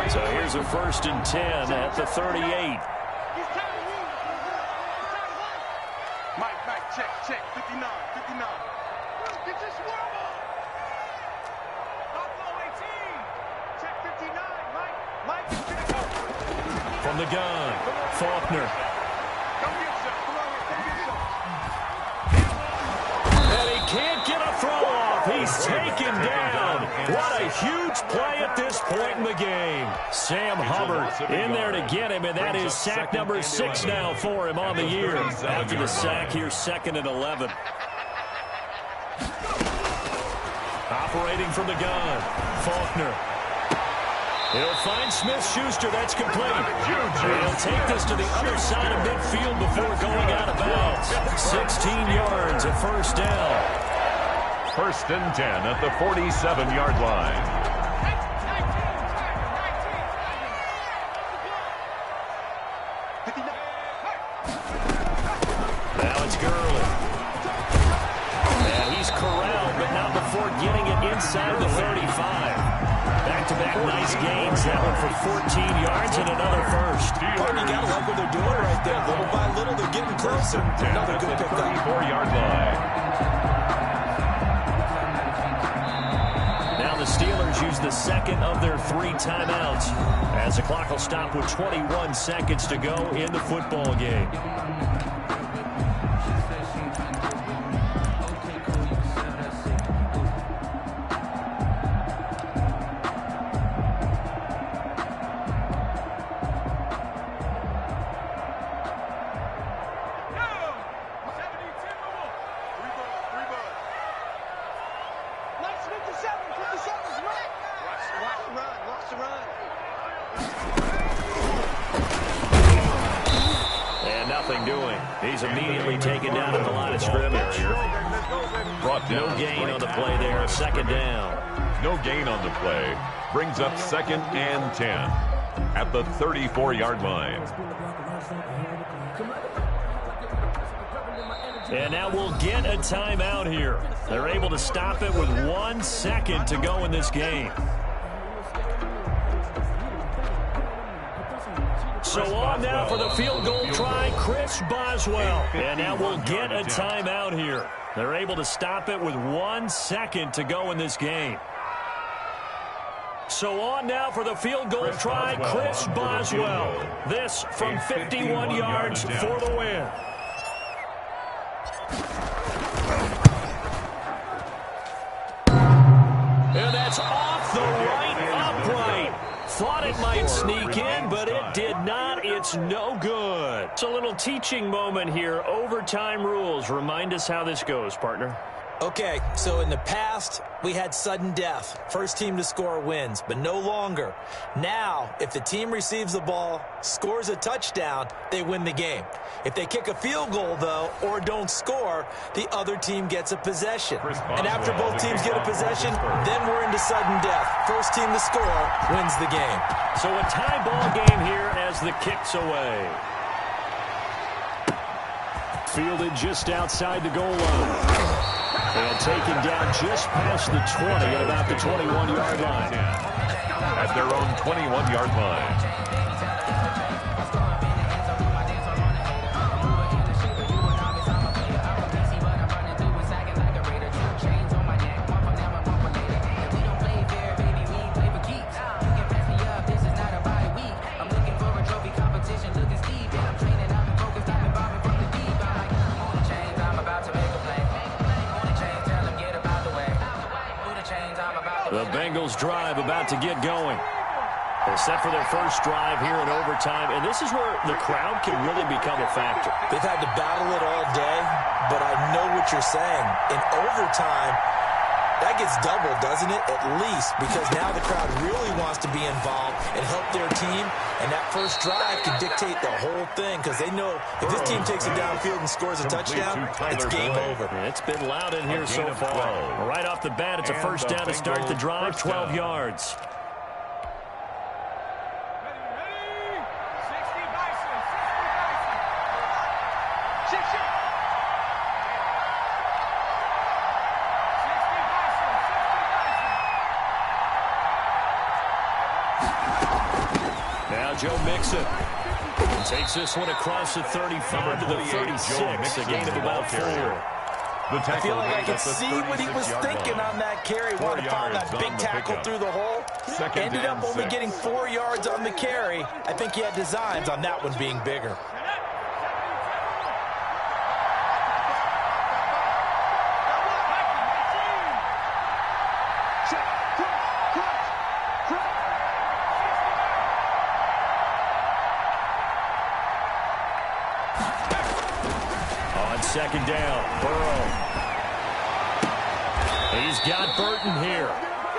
Speaker 1: So here's a 1st and 10 at the 38.
Speaker 4: Mike, check, 59. Get your swerve on. Buffalo 18. Check 59, Mike,
Speaker 1: From the gun, Faulkner.
Speaker 4: Come get some. Come on here,
Speaker 1: And he can't get a throw off. He's taken down. What a huge play at this point in the game. Sam Hubbard in there to get him, and that is sack number 6 now for him on the year. After the sack here, 2nd and 11. Operating from the gun, Faulkner. He'll find Smith-Schuster. That's complete. He'll take this to the other side of midfield before going out of bounds. 16 yards, a 1st down.
Speaker 2: First and 10 at the 47-yard line.
Speaker 1: Now it's Gurley. And he's corralled, but not before getting it inside the 35. Back-to-back nice gains. That one for 14 yards and another first.
Speaker 3: Party, you got to like what they're doing right there. Little by little, they're getting closer. Another good pickup.
Speaker 2: 34-yard line.
Speaker 1: Now the Steelers use the second of their 3 timeouts as the clock will stop with 21 seconds to go in the football game. He's immediately taken down at the line of scrimmage. No gain on the play there. Second down.
Speaker 2: No gain on the play. Brings up 2nd and 10 at the 34-yard line.
Speaker 1: And now we'll get a timeout here. They're able to stop it with 1 second to go in this game. So on now for the field goal try, Chris Boswell. And now we'll get a timeout here. They're able to stop it with 1 second to go in this game. So on now for the field goal try, Chris Boswell. This from 51 yards for the win. And that's off the right upright. Thought it might sneak in, but it did not. It's no good. It's a little teaching moment here. Overtime rules. Remind us how this goes, partner.
Speaker 3: Okay, so in the past, we had sudden death. First team to score wins, but no longer. Now, if the team receives the ball, scores a touchdown, they win the game. If they kick a field goal, though, or don't score, the other team gets a possession. And after both teams get a possession, then we're into sudden death. First team to score wins the game.
Speaker 1: So a tie ball game here as the kick's away. Fielded just outside the goal line. And taken down just past the 20 at about the 21-yard line.
Speaker 2: At their own 21-yard line.
Speaker 1: The Bengals drive about to get going. They're set for their first drive here in overtime, and this is where the crowd can really become a factor.
Speaker 3: They've had to battle it all day, but I know what you're saying. In overtime, that gets doubled, doesn't it? At least, because now the crowd really wants to be involved and help their team, and that first drive can dictate the whole thing, because they know if this team takes it downfield and scores a touchdown, it's game over.
Speaker 1: It's been loud in here so far. Right off the bat, it's a first down to start the drive, 12 yards. Joe Mixon takes this one across the 35 to the 36, a gain of about 4.
Speaker 3: I feel like I can see what he was thinking on that carry. Wanted to find that big tackle through the hole. Ended up only getting 4 yards on the carry. I think he had designs on that one being bigger.
Speaker 1: Second down, Burrow. He's got Burton here.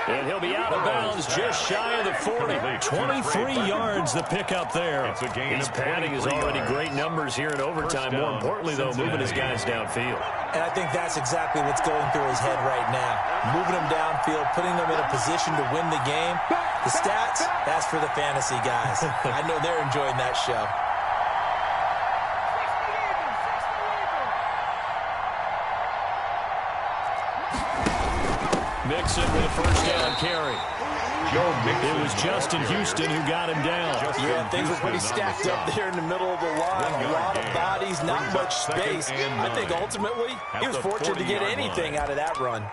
Speaker 1: And he'll be out of bounds just shy of the 40. 23 yards the pickup there. He's padding his already great numbers here in overtime. More importantly, though, moving his guys downfield.
Speaker 3: And I think that's exactly what's going through his head right now. Moving them downfield, putting them in a position to win the game. The stats, that's for the fantasy guys. I know they're enjoying that show.
Speaker 1: Mixon with a first down carry. It was Justin Houston who got him down.
Speaker 3: Yeah, things were pretty stacked up there in the middle of the line. A lot of bodies, not much space. I think ultimately he was fortunate to get anything out of that run.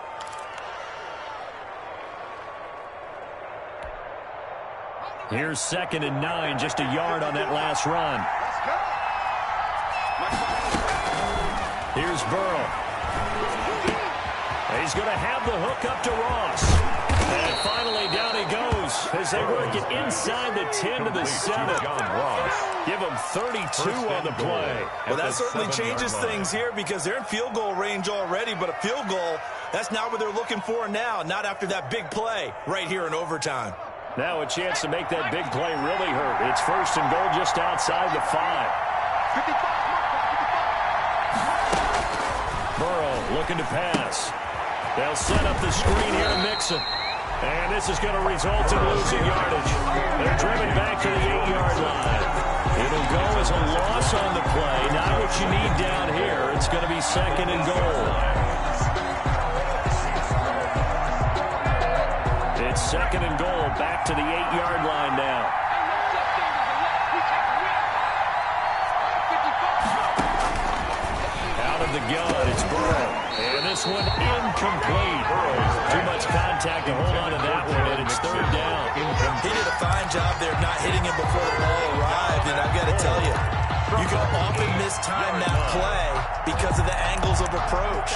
Speaker 1: Here's 2nd and 9, just a yard on that last run. Here's Burrow. He's going to have the hook up to Ross. And finally down he goes as they work it inside the 10 to the 7. Give him 32 on the play.
Speaker 3: Well, that certainly changes things here because they're in field goal range already, but a field goal, that's not what they're looking for now, not after that big play right here in overtime.
Speaker 1: Now a chance to make that big play really hurt. It's 1st and goal just outside the 5. Burrow looking to pass. They'll set up the screen here to Mixon. And this is going to result in losing yardage. They're driven back to the 8-yard line. It'll go as a loss on the play. Not what you need down here. It's going to be 2nd and goal. It's 2nd and goal, back to the 8-yard line now. Out of the gun, it's Burrow. And this one incomplete. Too much contact to hold on to that one, and it's 3rd down.
Speaker 3: He did a fine job there not hitting him before the ball arrived, and I've got to tell you, you can often mistime that play because of the angles of approach.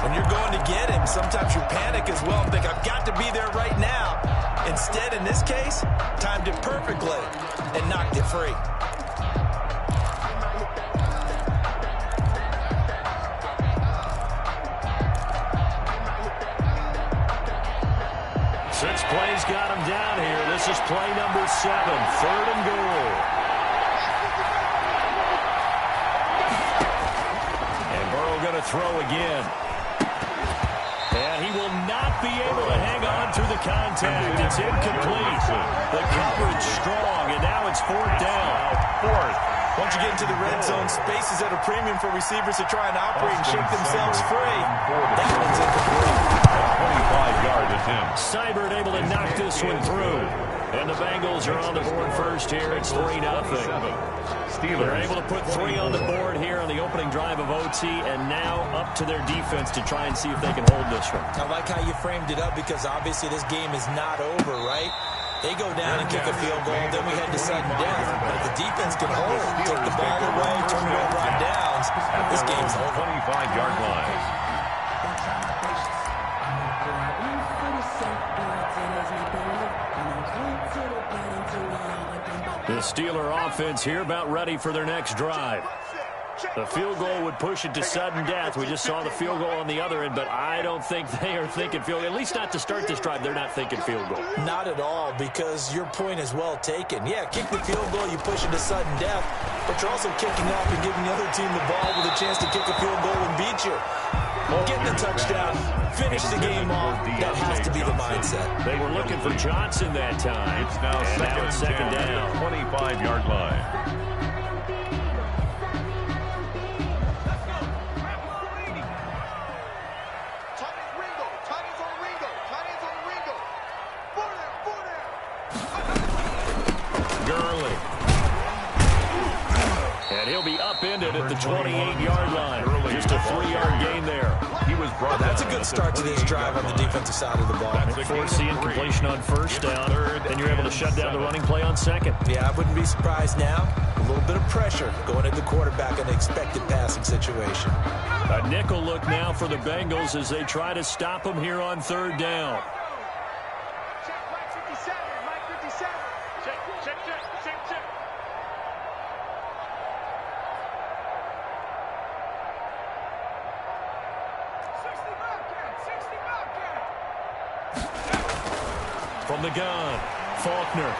Speaker 3: When you're going to get him, sometimes you panic as well and think, I've got to be there right now. Instead, in this case, timed it perfectly and knocked it free.
Speaker 1: Six plays got him down here. This is play number 7, 3rd and goal. And Burrow going to throw again. And he will not be able to hang on through the contact. It's incomplete. The coverage strong, and now it's 4th down.
Speaker 3: 4th. Once you get into the red zone, space is at a premium for receivers to try and operate and shake themselves free. That one's incomplete.
Speaker 2: 25-yard attempt.
Speaker 1: Seibert able to knock this one through. And the Bengals are on the board first here. It's 3-0. They're able to put 3 on the board here on the opening drive of OT, and now up to their defense to try and see if they can hold this one.
Speaker 3: I like how you framed it up because obviously this game is not over, right? They go down and kick a field goal, then we head to sudden death. But if the defense can hold, take the ball away, turn it over on downs, this game's over.
Speaker 2: 25-yard line.
Speaker 1: The Steeler offense here about ready for their next drive. The field goal would push it to sudden death. We just saw the field goal on the other end, but I don't think they are thinking field goal. At least not to start this drive. They're not thinking field goal.
Speaker 3: Not at all, because your point is well taken. Yeah, kick the field goal, you push it to sudden death, but you're also kicking off and giving the other team the ball with a chance to kick a field goal and beat you. Getting the touchdown, finish the game off, that has to be the mindset.
Speaker 1: They were looking for Johnson that time.
Speaker 2: It's now second down. 25-yard line.
Speaker 1: And he'll be upended at the 28-yard line. Just a 3-yard gain there.
Speaker 2: He was brought
Speaker 3: That's a good start to this drive on the defensive side of the ball.
Speaker 1: Force the incompletion on first down, and you're able to shut down the running play on second.
Speaker 3: Yeah, I wouldn't be surprised now. A little bit of pressure going at the quarterback in an expected passing situation.
Speaker 1: A nickel look now for the Bengals as they try to stop him here on 3rd down. From the gun, Faulkner.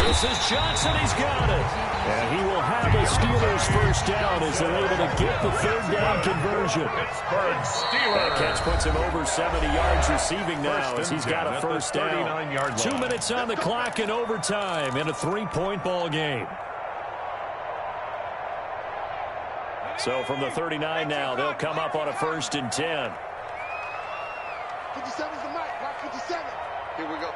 Speaker 1: This is Johnson. He's got it. And he will have the Steelers first down as they're able to get the third down conversion.
Speaker 2: Pittsburgh Steelers.
Speaker 1: That catch puts him over 70 yards receiving now as he's got a first down. 2 minutes on the clock in overtime in a 3-point ball game. So from the 39 now, they'll come up on a 1st and 10.
Speaker 4: 57's the mic. Rock 57. Here we go.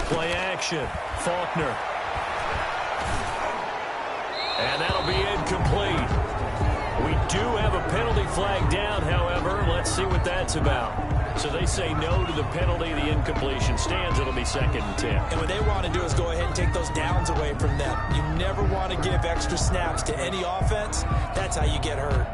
Speaker 1: Play action. Faulkner. And that'll be incomplete. We do have a penalty flag down, however. Let's see what that's about. So they say no to the penalty. The incompletion stands. It'll be 2nd and 10.
Speaker 3: And what they want to do is go ahead and take those downs away from them. You never want to give extra snaps to any offense. That's how you get hurt.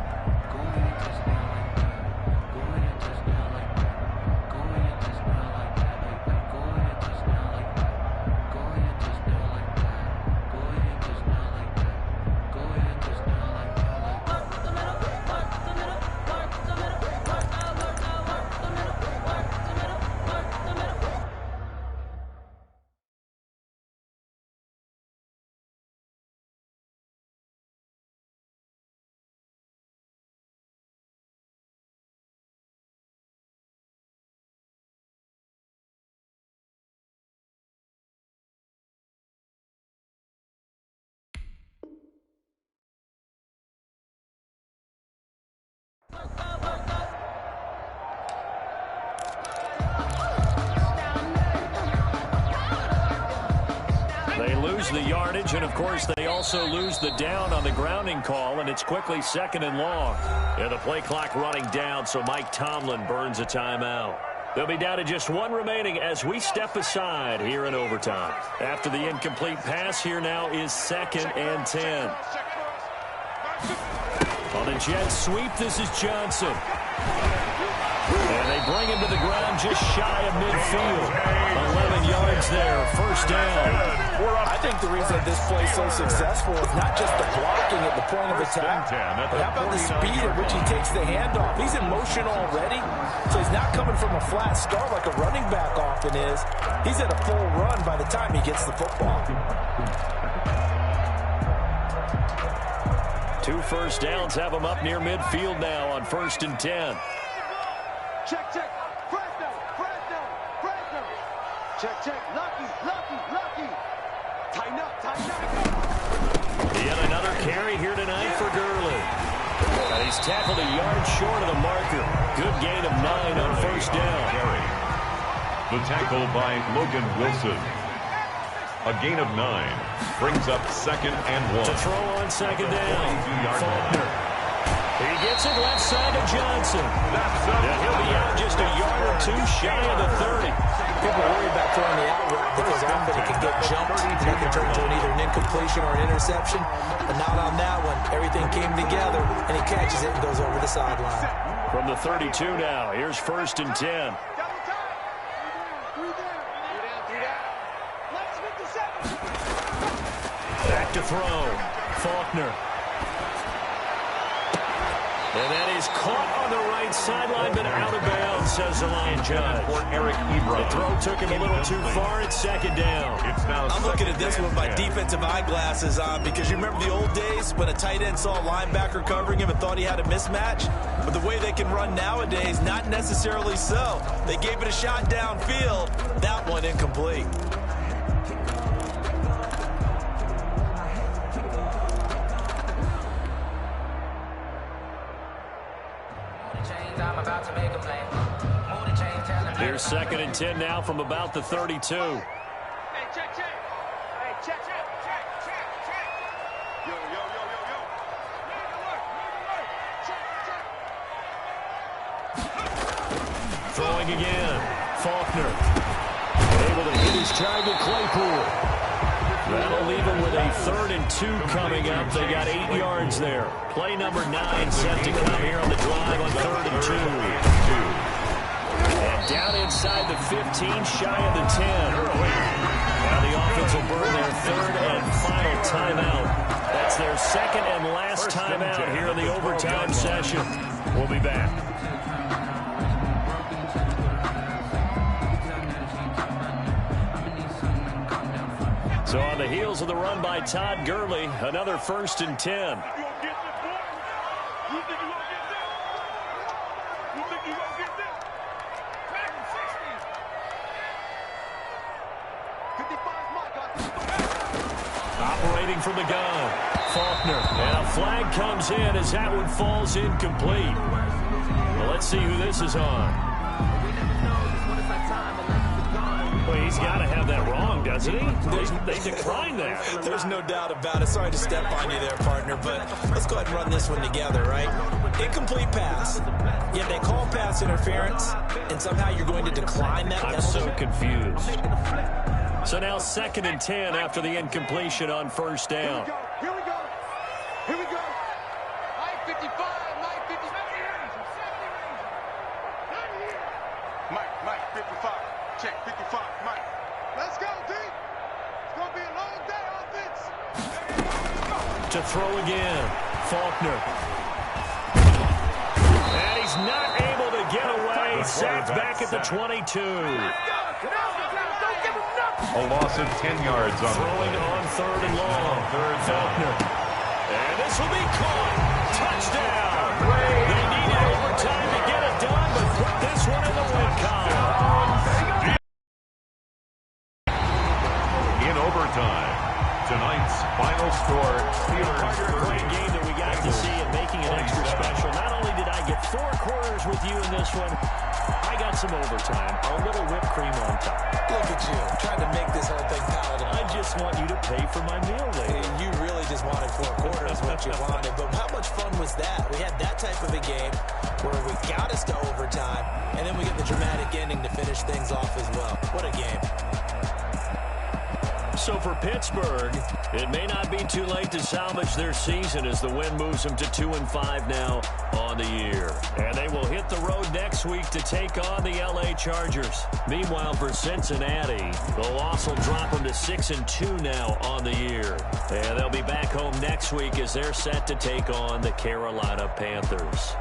Speaker 1: They lose the yardage, and of course they also lose the down on the grounding call, and it's quickly 2nd and long. Yeah, the play clock running down, so Mike Tomlin burns a timeout. They'll be down to just 1 remaining as we step aside here in overtime. After the incomplete pass, here now is 2nd and 10. On the jet sweep, this is Johnson. And they bring him to the ground just shy of midfield. 11 yards there, first down.
Speaker 3: I think the reason this play is so successful is not just the blocking at the point of attack, but how about the speed at which he takes the handoff? He's in motion already, so he's not coming from a flat start like a running back often is. He's at a full run by the time he gets the football.
Speaker 1: 2 first downs have him up near midfield now on 1st and 10.
Speaker 4: Check, check. Fresno, Fresno, Fresno. Check, check. Lucky, lucky, lucky. Tighten up, tighten up.
Speaker 1: Yet another carry here tonight for Gurley. And he's tackled a yard short of the marker. Good gain of 9 on first down.
Speaker 2: The tackle by Logan Wilson. A gain of 9 brings up 2nd and 1.
Speaker 1: To throw on 2nd down. Faulkner. He gets it left side to Johnson. He'll be out just a yard or 2 shy of the 30.
Speaker 3: People worry about throwing the out route because often it can get jumped. It can turn into either an incompletion or an interception. But not on that one. Everything came together, and he catches it and goes over the sideline.
Speaker 1: From the 32 now, here's 1st and 10. Back to throw. Faulkner. And that is caught on the right sideline, but out of bounds, says the line judge. The throw took him a little too far. It's 2nd down.
Speaker 3: I'm looking at this with my defensive eyeglasses on because you remember the old days when a tight end saw a linebacker covering him and thought he had a mismatch? But the way they can run nowadays, not necessarily so. They gave it a shot downfield. That one incomplete.
Speaker 1: Here's 2nd and 10 now from about the 32.
Speaker 4: Hey, check, check. Hey, check, check, check, check, check. Yo, yo, yo, yo, yo. Move the work, move the work. Check, check.
Speaker 1: Throwing again. Faulkner. Able to hit his target, Claypool. That'll leave him with a 3rd and 2 coming up. They got 8 yards there. Play number 9 set to come here on the drive on 3rd and 2. And down inside the 15, shy of the 10. Now the offense will burn their third and final timeout. That's their second and last timeout here in the overtime session. We'll be back. So on the heels of the run by Todd Gurley, another 1st and 10. Operating from the gun, Faulkner. And a flag comes in as that one falls incomplete. Well, let's see who this is on. Well, he's got to have that wrong, doesn't he? They declined that.
Speaker 3: There's no doubt about it. Sorry to step on you there, partner, but let's go ahead and run this one together, right? Incomplete pass, yet they call pass interference, and somehow you're going to decline that penalty.
Speaker 1: I'm so confused. So now 2nd and 10 after the incompletion on 1st down.
Speaker 4: Here we go. Here we go. Mike 55, Mike 50. Mike 55. Check 55, Mike. Let's go, D. It's going to be a long day, offense.
Speaker 1: To throw again, Faulkner. And he's not able to get away. Sacked back at the 22.
Speaker 2: A loss of 10 yards on
Speaker 1: throwing on 3rd and long. Faulkner. And this will be caught. Touchdown. They needed overtime to get it done, but put this one in the win column.
Speaker 2: in overtime. Tonight's final score, Steelers.
Speaker 1: Great game that we got to see and making it extra special. Not only did I get 4 quarters with you in this one, I got some overtime, a little whipped cream on top.
Speaker 3: Look at you, trying to make this whole thing palatable.
Speaker 1: I just want you to pay for my meal later.
Speaker 3: You really just wanted 4 quarters, what you wanted. But how much fun was that? We had that type of a game where we got us to overtime, and then we get the dramatic ending to finish things off as well. What a game.
Speaker 1: So for Pittsburgh, it may not be too late to salvage their season as the win moves them to 2-5 now on the year. And they will hit the road next week to take on the LA Chargers. Meanwhile, for Cincinnati, the loss will drop them to 6-2 now on the year. And they'll be back home next week as they're set to take on the Carolina Panthers.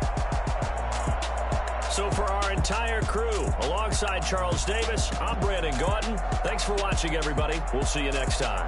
Speaker 1: So for our entire crew, alongside Charles Davis, I'm Brandon Gautin. Thanks for watching, everybody. We'll see you next time.